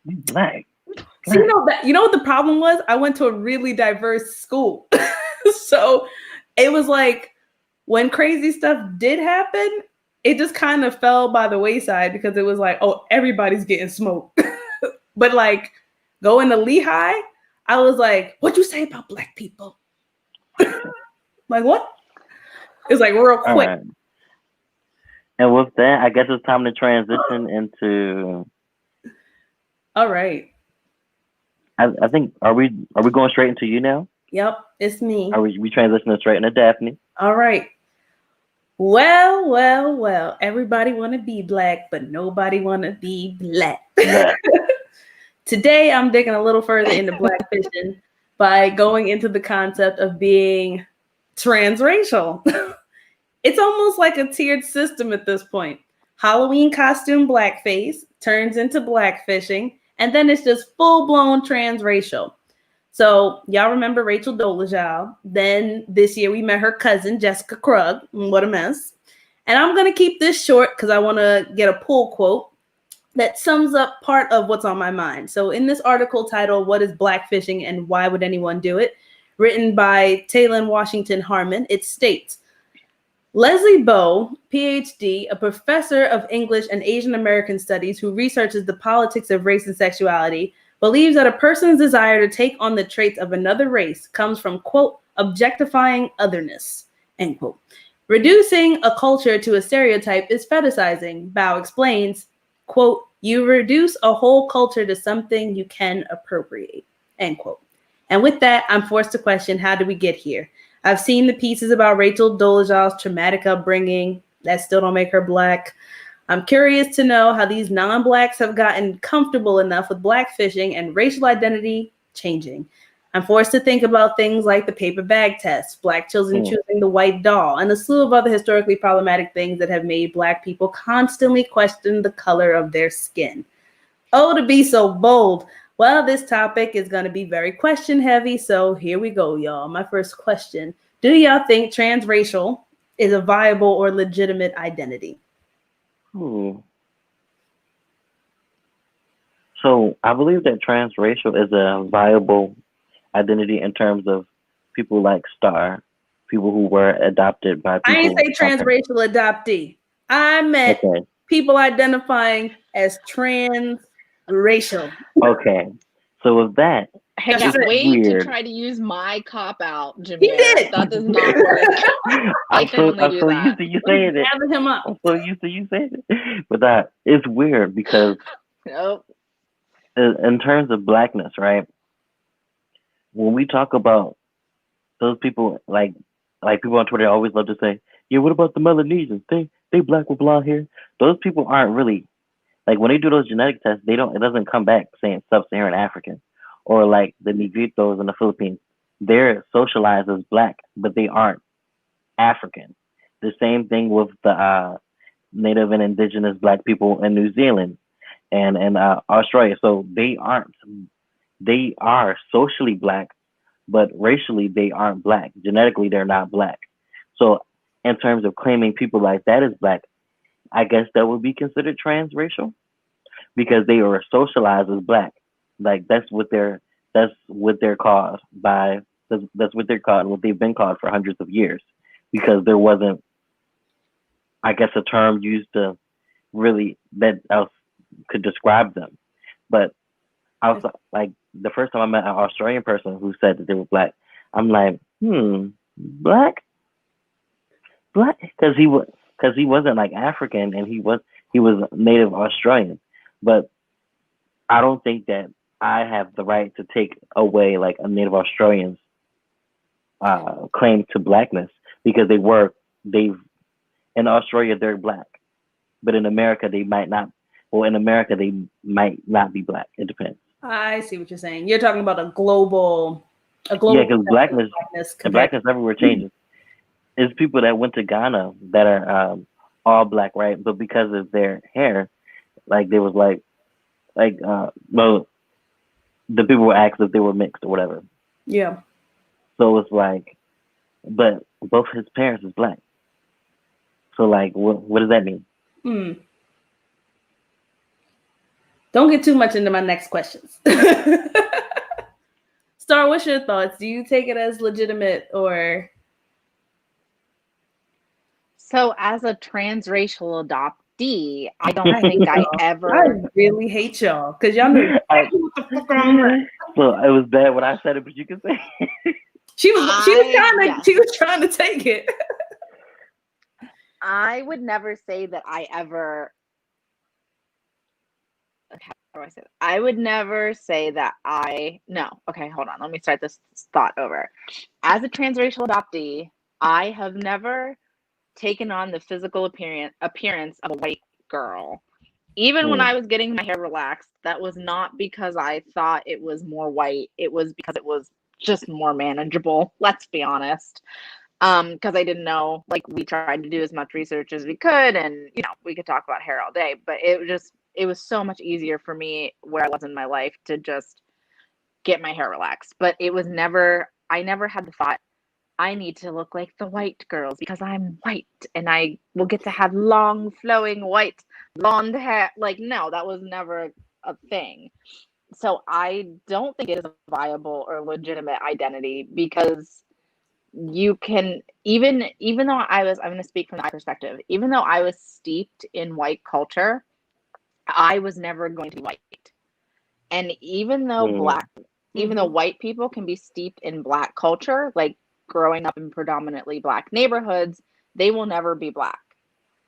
You black. So you know what the problem was? I went to a really diverse school. So it was like when crazy stuff did happen, it just kind of fell by the wayside because it was like, oh, everybody's getting smoked. But like going to Lehigh, I was like, what'd you say about black people? Like what? It was like real quick. Right. And with that, I guess it's time to transition into. All right. I think are we going straight into you now? Yep, it's me. Are we transitioning straight into Daphne? All right. Well. Everybody want to be black, but nobody want to be black. Today, I'm digging a little further into blackfishing by going into the concept of being transracial. It's almost like a tiered system at this point. Halloween costume blackface turns into blackfishing, and then it's just full-blown transracial. So y'all remember Rachel Dolezal. Then this year we met her cousin, Jessica Krug. What a mess. And I'm going to keep this short because I want to get a pull quote that sums up part of what's on my mind. So in this article titled, What is Blackfishing and Why Would Anyone Do It? Written by Taylor Washington Harmon, it states, Leslie Bowe, PhD, a professor of English and Asian American studies who researches the politics of race and sexuality, believes that a person's desire to take on the traits of another race comes from, quote, objectifying otherness, end quote. Reducing a culture to a stereotype is fetishizing. Bowe explains, quote, you reduce a whole culture to something you can appropriate, end quote. And with that, I'm forced to question, how did we get here? I've seen the pieces about Rachel Dolezal's traumatic upbringing. That still don't make her black. I'm curious to know how these non-blacks have gotten comfortable enough with blackfishing and racial identity changing. I'm forced to think about things like the paper bag test, black children choosing the white doll, and a slew of other historically problematic things that have made black people constantly question the color of their skin. Oh, to be so bold. Well, this topic is going to be very question heavy, so here we go, y'all. My first question. Do y'all think transracial is a viable or legitimate identity? So I believe that transracial is a viable identity in terms of people like Star, people who were adopted by people. I ain't say transracial adoptee. I meant people identifying as transracial. Okay. So with that, Hey, That's yeah, it. way to Weird. try to use my cop out, Jameer. did. That does not work. I can only do so that. used to you saying it. Gather him up. I'm so used to you saying it. But that it's weird because Nope. in terms of blackness, right? When we talk about those people, like people on Twitter always love to say, "Yeah, what about the Melanesians? They black with blonde hair." Those people aren't really like when they do those genetic tests. They don't. It doesn't come back saying sub-Saharan African or like the Negritos in the Philippines. They're socialized as black, but they aren't African. The same thing with the native and indigenous black people in New Zealand and Australia. So they aren't. They are socially black, but racially they aren't black. Genetically, they're not black. So in terms of claiming people like that as black, I guess that would be considered transracial because they are socialized as black. Like that's what they're called by. That's what they're called. What they've been called for hundreds of years because there wasn't, I guess, a term used to really that else could describe them. But I was like, the first time I met an Australian person who said that they were black, I'm like, black, because he wasn't like African and he was native Australian, but I don't think that I have the right to take away like a native Australian's claim to blackness because they've in Australia they're black, but in America they might not. Well, in America they might not be black. It depends. I see what you're saying. You're talking about a global. Yeah, because blackness everywhere changes. There's people that went to Ghana that are all black, right? But because of their hair, like there was well, the people were asked if they were mixed or whatever. Yeah. So it's like, but both his parents is black. So like, what does that mean? Don't get too much into my next questions. Star, what's your thoughts? Do you take it as legitimate or? So as a transracial adoptee, I don't think I ever. I really hate y'all because y'all know exactly what the fuck I'm doing. So it was bad when I said it, but you can say she was trying to take it. I would never say that I ever. How do I say that? I would never say that no. Okay, hold on. Let me start this thought over. As a transracial adoptee, I have never taken on the physical appearance of a white girl. Even when I was getting my hair relaxed, that was not because I thought it was more white. It was because it was just more manageable. Let's be honest. Because I didn't know, like we tried to do as much research as we could, and we could talk about hair all day, but it was so much easier for me where I was in my life to just get my hair relaxed. But I never had the thought, I need to look like the white girls because I'm white and I will get to have long flowing white blonde hair. Like, no, that was never a thing. So I don't think it is a viable or legitimate identity because you can, even though I'm going to speak from my perspective, even though I was steeped in white culture, I was never going to be white. And even though white people can be steeped in black culture, like growing up in predominantly black neighborhoods, they will never be black.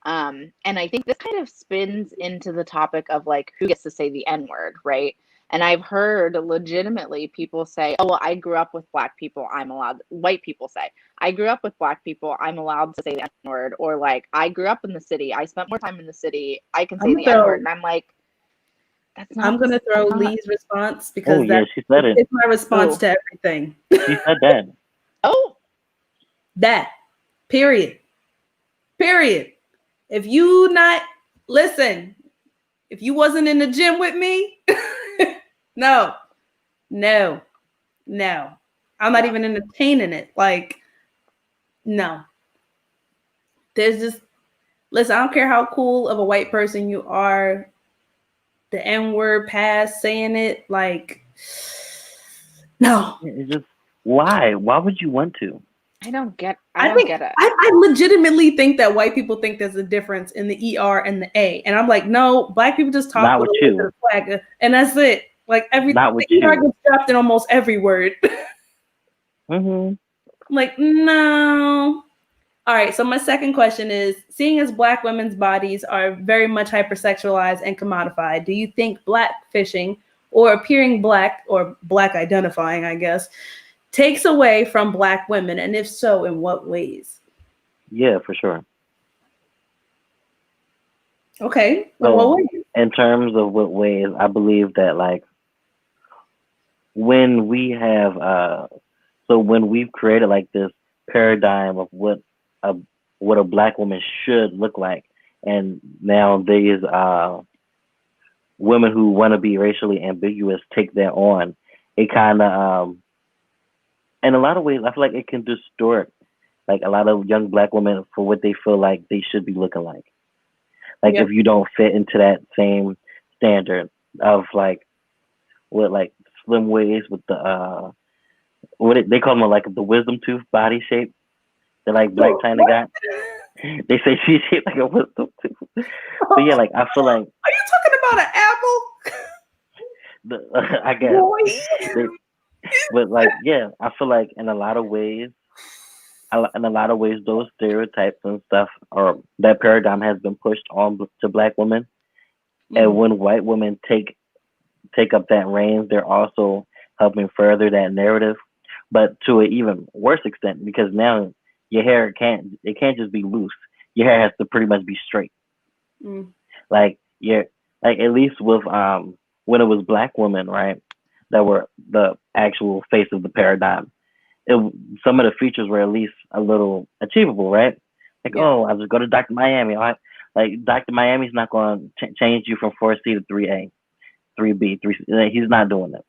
And I think this kind of spins into the topic of like who gets to say the N-word, right? And I've heard legitimately people say, oh, well, I grew up with black people. White people say, I grew up with black people. I'm allowed to say the N-word. Or like, I grew up in the city. I spent more time in the city. I can say the N-word. And I'm like, that's not. I'm going to throw Lee's response because she said it. It's my response to everything. She said that. Oh. That. Period. If you wasn't in the gym with me, no. I'm not even entertaining it. Like, no. There's just, listen, I don't care how cool of a white person you are. The N-word past saying it, like, no. It's just, why? Why would you want to? I don't get it. I legitimately think that white people think there's a difference in the ER and the A. And I'm like, no, black people just talk with you. And that's it. Like everything Not with you. gets dropped in almost every word. Mm-hmm. Like, no. All right, so my second question is, seeing as Black women's bodies are very much hypersexualized and commodified, do you think blackfishing or appearing Black, or Black identifying, I guess, takes away from Black women? And if so, in what ways? Yeah, for sure. Okay, in So, what ways? in terms of what ways, I believe that like when we have when we've created like this paradigm of what a Black woman should look like, and now there's women who want to be racially ambiguous take that on. It kind of in a lot of ways, I feel like it can distort like a lot of young Black women for what they feel like they should be looking like. Like Yep. if you don't fit into that same standard of like what like slim waist with the they call them like the wisdom tooth body shape that like Black China got. They say she's shaped like a wisdom tooth. But yeah, like I feel like Are you talking about an apple? I guess. Boy. But like yeah, I feel like in a lot of ways, those stereotypes and stuff, or that paradigm has been pushed on to Black women. And when white women take up that reins, they're also helping further that narrative, but to an even worse extent, because now your hair can't just be loose. Your hair has to pretty much be straight. Like at least with when it was Black women, right, that were the actual face of the paradigm. Some of the features were at least a little achievable, right? Like, oh, I'll just go to Dr. Miami. All right? Like, Dr. Miami's not going to change you from 4C to 3A, 3B, 3C. He's not doing that.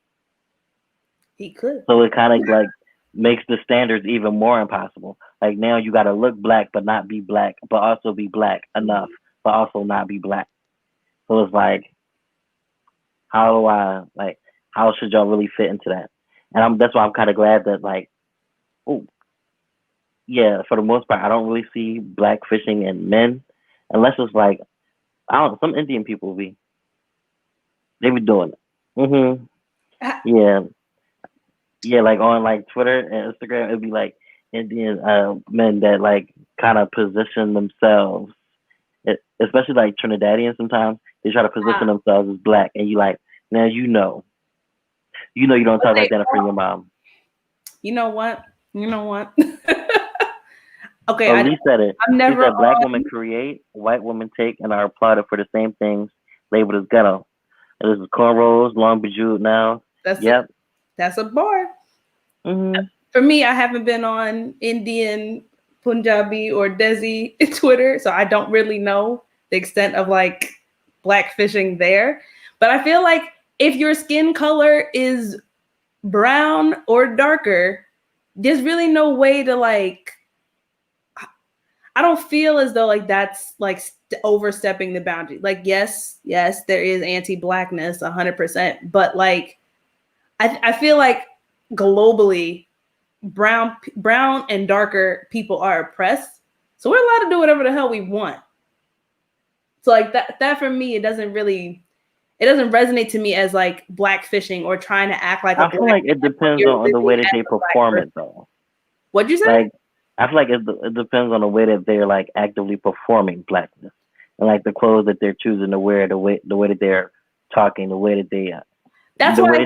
He could. So it kind of like makes the standards even more impossible. Like now you got to look Black, but not be Black, but also be Black enough, but also not be Black. So it's like, how should y'all really fit into that? And that's why I'm kind of glad that like, oh, yeah, for the most part, I don't really see Black fishing in men, unless it's like, I don't know, some Indian people they be doing it. Yeah, like on like Twitter and Instagram, it'd be like Indian men that like kind of position themselves, especially like Trinidadians. Sometimes they try to position themselves as Black, and you like, now you know you don't talk like that in front of your mom. You know what? Okay, Elise said it. I'm never. She said Black women create, white women take, and are applauded for the same things labeled as ghetto. And this is cornrows, long bejeweled now. That's a bar. For me, I haven't been on Indian, Punjabi, or Desi Twitter, so I don't really know the extent of like Black fishing there. But I feel like if your skin color is brown or darker, there's really no way to like. I don't feel as though like that's like overstepping the boundary. Like yes, there is anti-Blackness 100%, but like I feel like globally brown and darker people are oppressed, so we're allowed to do whatever the hell we want. So like that for me, it doesn't resonate to me as like Black fishing or trying to act like I feel like it depends on the way that they perform it though. What'd you say? Like I feel like it depends on the way that they're like actively performing Blackness, and like the clothes that they're choosing to wear, the way that they're talking, the way that they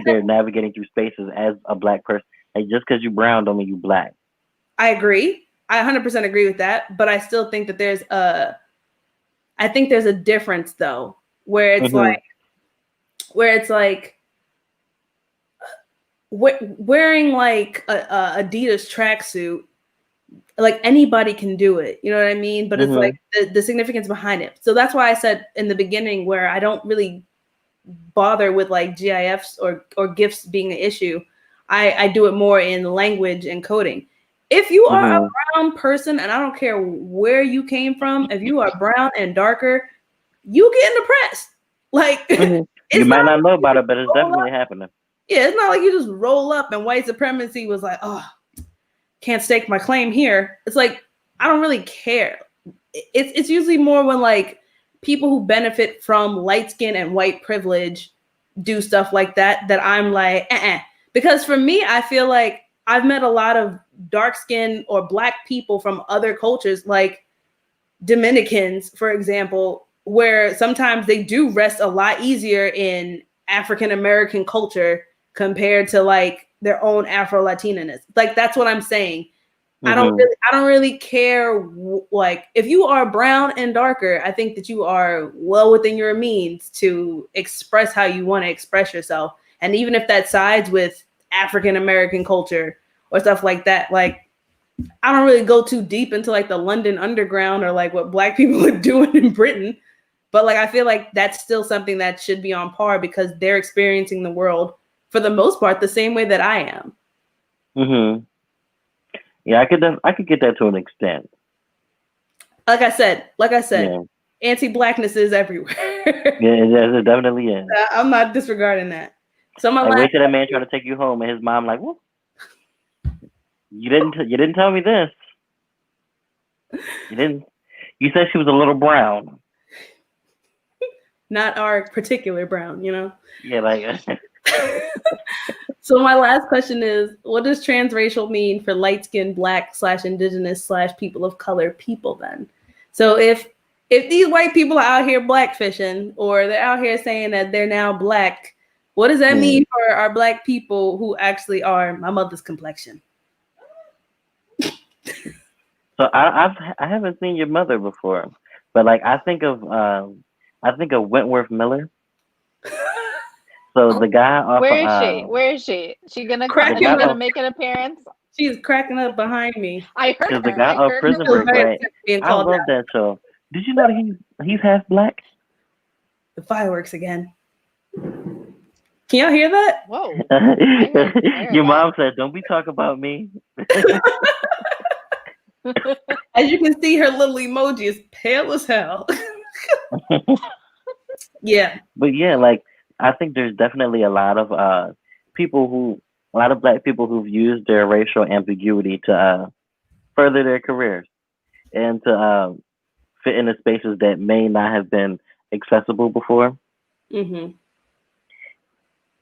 they're navigating through spaces as a Black person. Like just because you're brown don't mean you Black. I agree. I 100% agree with that, but I still think that there's a difference though, where it's like wearing like a Adidas tracksuit. Like anybody can do it, you know what I mean? But it's like the significance behind it. So that's why I said in the beginning where I don't really bother with like GIFs or GIFs being an issue. I do it more in language and coding. If you are a brown person, and I don't care where you came from, if you are brown and darker, you get in the press. Like you might not know about it, but it's definitely happening. Yeah, it's not like you just roll up and white supremacy was like, oh, can't stake my claim here. It's like, I don't really care. It's usually more when like people who benefit from light skin and white privilege do stuff like that I'm like, because for me, I feel like I've met a lot of dark skinned or Black people from other cultures, like Dominicans, for example, where sometimes they do rest a lot easier in African American culture compared to like their own Afro Latinaness. Like that's what I'm saying. I don't really care. Like if you are brown and darker, I think that you are well within your means to express how you want to express yourself. And even if that sides with African American culture or stuff like that, like I don't really go too deep into like the London Underground or like what Black people are doing in Britain. But like I feel like that's still something that should be on par because they're experiencing the world for the most part the same way that I am. Mm-hmm. Yeah, I could get that to an extent. Like I said, yeah. Anti-Blackness is everywhere. Yeah, it definitely is. I'm not disregarding that. So my like, wait till that man trying to take you home, and his mom like, "Well, you didn't tell me this. You didn't. You said she was a little brown. Not our particular brown, you know." Yeah, like. So my last question is, what does transracial mean for light-skinned Black / indigenous / people of color people then? So if these white people are out here blackfishing or they're out here saying that they're now Black, what does that mean for our Black people who actually are my mother's complexion? So I haven't seen your mother before, but like I think of Wentworth Miller. So the guy off Where is she? She gonna make an appearance? She's cracking up behind me. I heard her. The guy off Prison Break, right? I love that show. Did you know that he's half Black? The fireworks again. Can y'all hear that? Whoa. Your mom said, "Don't be talking about me." As you can see, her little emoji is pale as hell. Yeah. But yeah, like I think there's definitely a lot of Black people who've used their racial ambiguity to further their careers and to fit into spaces that may not have been accessible before. Mm-hmm.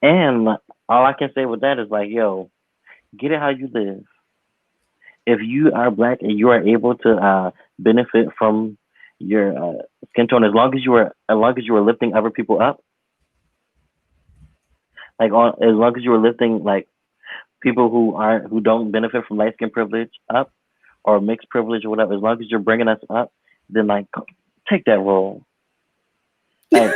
And all I can say with that is like, yo, get it how you live. If you are Black and you are able to benefit from your skin tone, as long as you are lifting other people up, like as long as you are lifting like people who don't benefit from light skin privilege up or mixed privilege or whatever, as long as you're bringing us up, then like take that role. Like,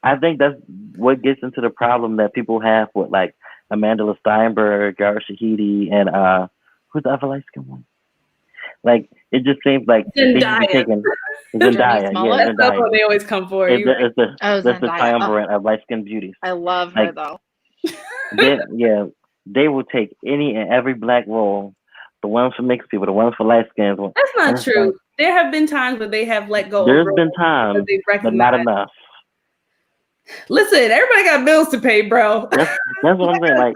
I think that's what gets into the problem that people have with like Amanda Steinberg, Yara Shahidi, and who's the other light skin one? Like it just seems like Zendaya. Zendaya. Yeah, that's what they always come for. That's the triumvirate of light skinned beauties. I love her though. They will take any and every Black role. The ones for mixed people, the ones for light skins. That's not true. Like, there have been times where they have let go. There's been times, but not enough. Listen, everybody got bills to pay, bro. That's what I'm saying.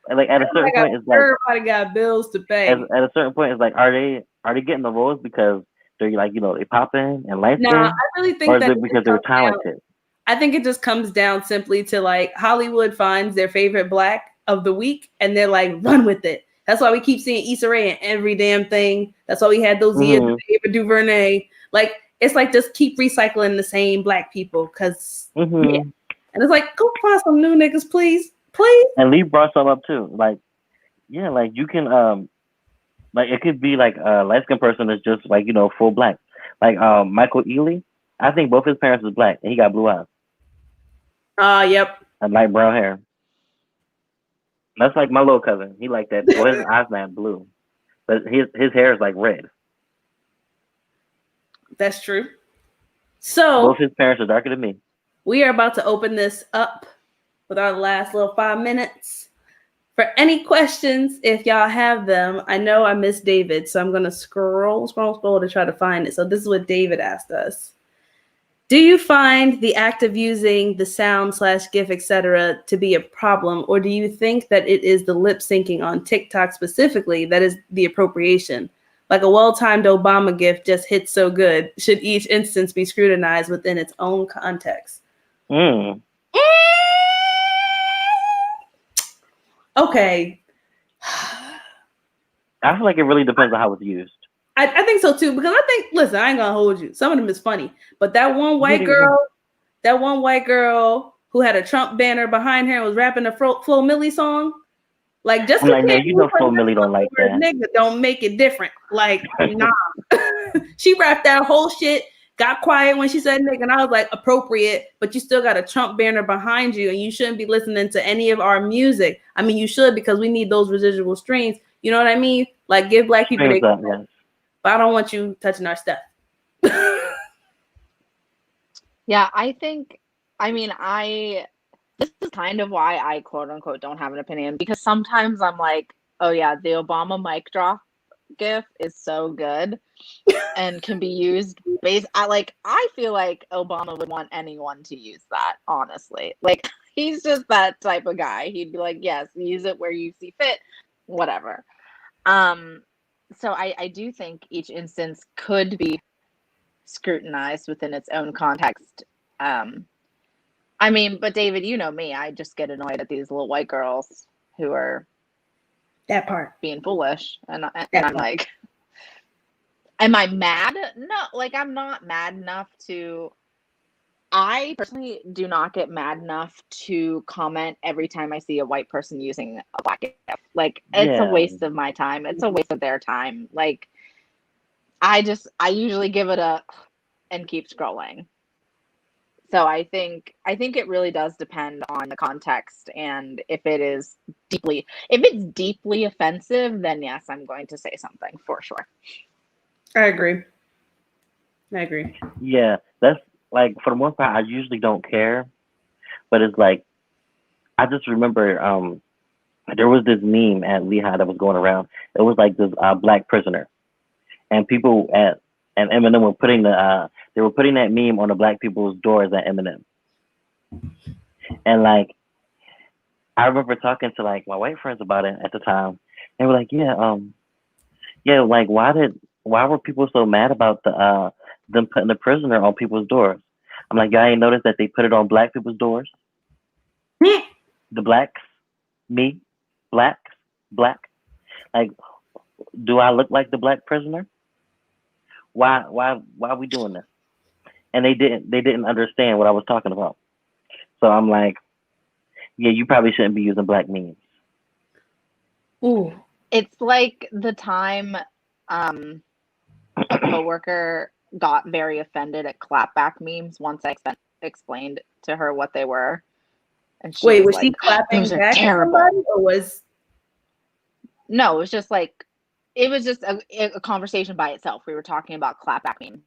Like at a certain point, it's like everybody got bills to pay. At a certain point, it's like, are they getting the roles because they're like, they pop in and light skin? No, I really think or is it because they're talented? I think it just comes down simply to like Hollywood finds their favorite Black of the week and they're like, run with it. That's why we keep seeing Issa Rae in every damn thing. That's why we had those years of Ava DuVernay. Like, it's like just keep recycling the same Black people because, yeah. And it's like, go find some new niggas, please. And Lee brought some up too. Like, yeah, like you can, like it could be like a light skinned person that's just like, full Black. Like Michael Ealy, I think both his parents is Black and he got blue eyes. Yep. And light brown hair. That's like my little cousin. He like that. Well, his eyes not blue, but his hair is like red. That's true. So both his parents are darker than me. We are about to open this up with our last little 5 minutes. For any questions, if y'all have them, I know I missed David, so I'm gonna scroll to try to find it. So this is what David asked us. Do you find the act of using the sound / GIF, etc. to be a problem, or do you think that it is the lip syncing on TikTok specifically that is the appropriation? Like a well-timed Obama GIF just hits so good. Should each instance be scrutinized within its own context? Okay. I feel like it really depends on how it's used. I think so too, because I think, listen, I ain't gonna hold you. Some of them is funny, but that one white girl who had a Trump banner behind her and was rapping the Flo Milli song, like just I'm like, no, you know, Flo Milli don't like that. Nigga, don't make it different. Like, nah. She rapped that whole shit, got quiet when she said nigga, and I was like, appropriate, but you still got a Trump banner behind you, and you shouldn't be listening to any of our music. I mean, you should, because we need those residual streams. You know what I mean? Like, give black people their Up, yes. But I don't want you touching our stuff. Yeah, this is kind of why I quote unquote don't have an opinion, because sometimes I'm like, oh yeah, the Obama mic drop gif is so good and can be used I feel like Obama would want anyone to use that, honestly. Like, he's just that type of guy. He'd be like, yes, use it where you see fit, whatever. So I do think each instance could be scrutinized within its own context. I mean, but David, you know me, I just get annoyed at these little white girls who are that part being foolish, and I'm like, am I mad? No, like, I'm not mad enough to. I personally do not get mad enough to comment every time I see a white person using a black gif. Like, it's a waste of my time. It's a waste of their time. Like, I usually give it a and keep scrolling. So I think it really does depend on the context, and if it's deeply offensive, then yes, I'm going to say something for sure. I agree. Yeah, that's like, for the most part, I usually don't care, but it's like, I just remember there was this meme at Lehigh that was going around. It was like this black prisoner, and people at Eminem were putting that meme on the black people's doors at Eminem. And like, I remember talking to like my white friends about it at the time. They were like, yeah, like, why were people so mad about them putting the prisoner on people's doors? I'm like, y'all ain't noticed that they put it on black people's doors? The blacks, me, black. Like, do I look like the black prisoner? Why are we doing this? And they didn't understand what I was talking about. So I'm like, yeah, you probably shouldn't be using black memes. Ooh, it's like the time a coworker got very offended at clapback memes once I explained to her what they were. And she was she clapping back at somebody, or was? No, it was just a conversation by itself. We were talking about clapback memes,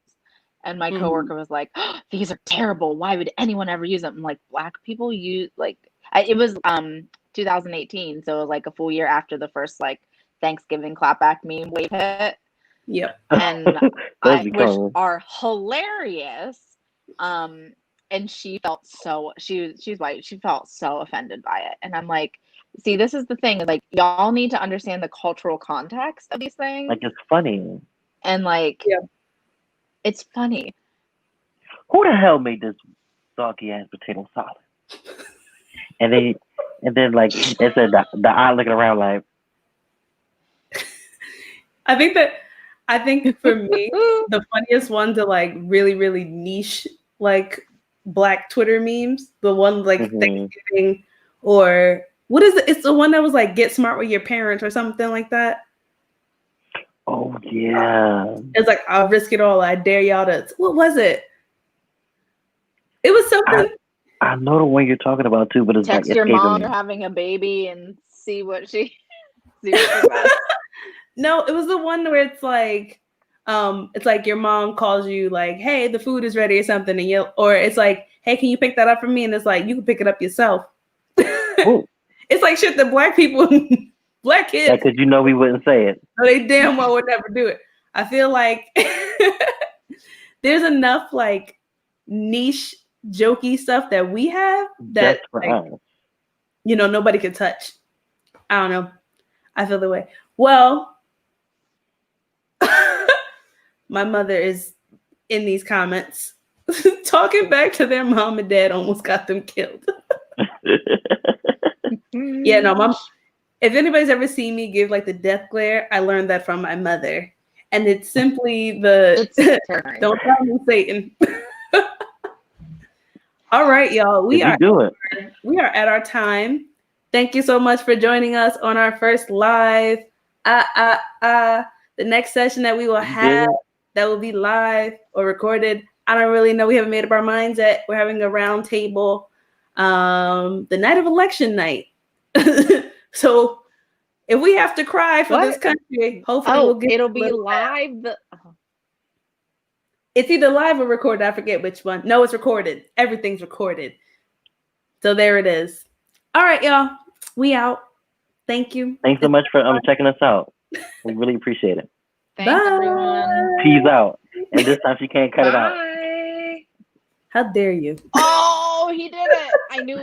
and my coworker was like, oh, "These are terrible. Why would anyone ever use them?" I'm like, black people use it was 2018, so it was like a full year after the first like Thanksgiving clapback meme wave hit. Yep. And which are hilarious. And she felt she's white. She felt so offended by it. And I'm like, see, this is the thing. Like, y'all need to understand the cultural context of these things. Like, it's funny. And like, it's funny. Who the hell made this soggy ass potato salad? And then like, it said the eye looking around like. I think for me, the funniest one to like really, really niche like black Twitter memes, the one like Thanksgiving, or what is it? It's the one that was like, get smart with your parents or something like that. Oh yeah. It's like, I'll risk it all. I dare y'all to. What was it? It was something. I know the one you're talking about too, but it's text like, your mom you're having a baby and see what she does. No, it was the one where it's like your mom calls you like, hey, the food is ready or something, and or it's like, hey, can you pick that up for me? And it's like, you can pick it up yourself. It's like shit that black people, black kids, because you know we wouldn't say it. No, they damn well would never do it. I feel like there's enough like niche jokey stuff that we have that like, nobody could touch. I don't know. I feel the way. Well, my mother is in these comments talking back to their mom and dad almost got them killed. Yeah, no, If anybody's ever seen me give like the death glare, I learned that from my mother. And it's simply the It's terrifying. don't tell me Satan. All right, y'all. We are at our time. Thank you so much for joining us on our first live. The next session that we will have that will be live or recorded. I don't really know. We haven't made up our minds yet. We're having a round table the night of election night. So if we have to cry for this country, hopefully we'll get it'll be live. It's either live or recorded. I forget which one. No, it's recorded. Everything's recorded. So there it is. All right, y'all. We out. Thank you. Thanks so much for checking us out. We really appreciate it. Thanks, everyone. Peace out. And this time she can't cut it out. Bye. How dare you? Oh, he did it. I knew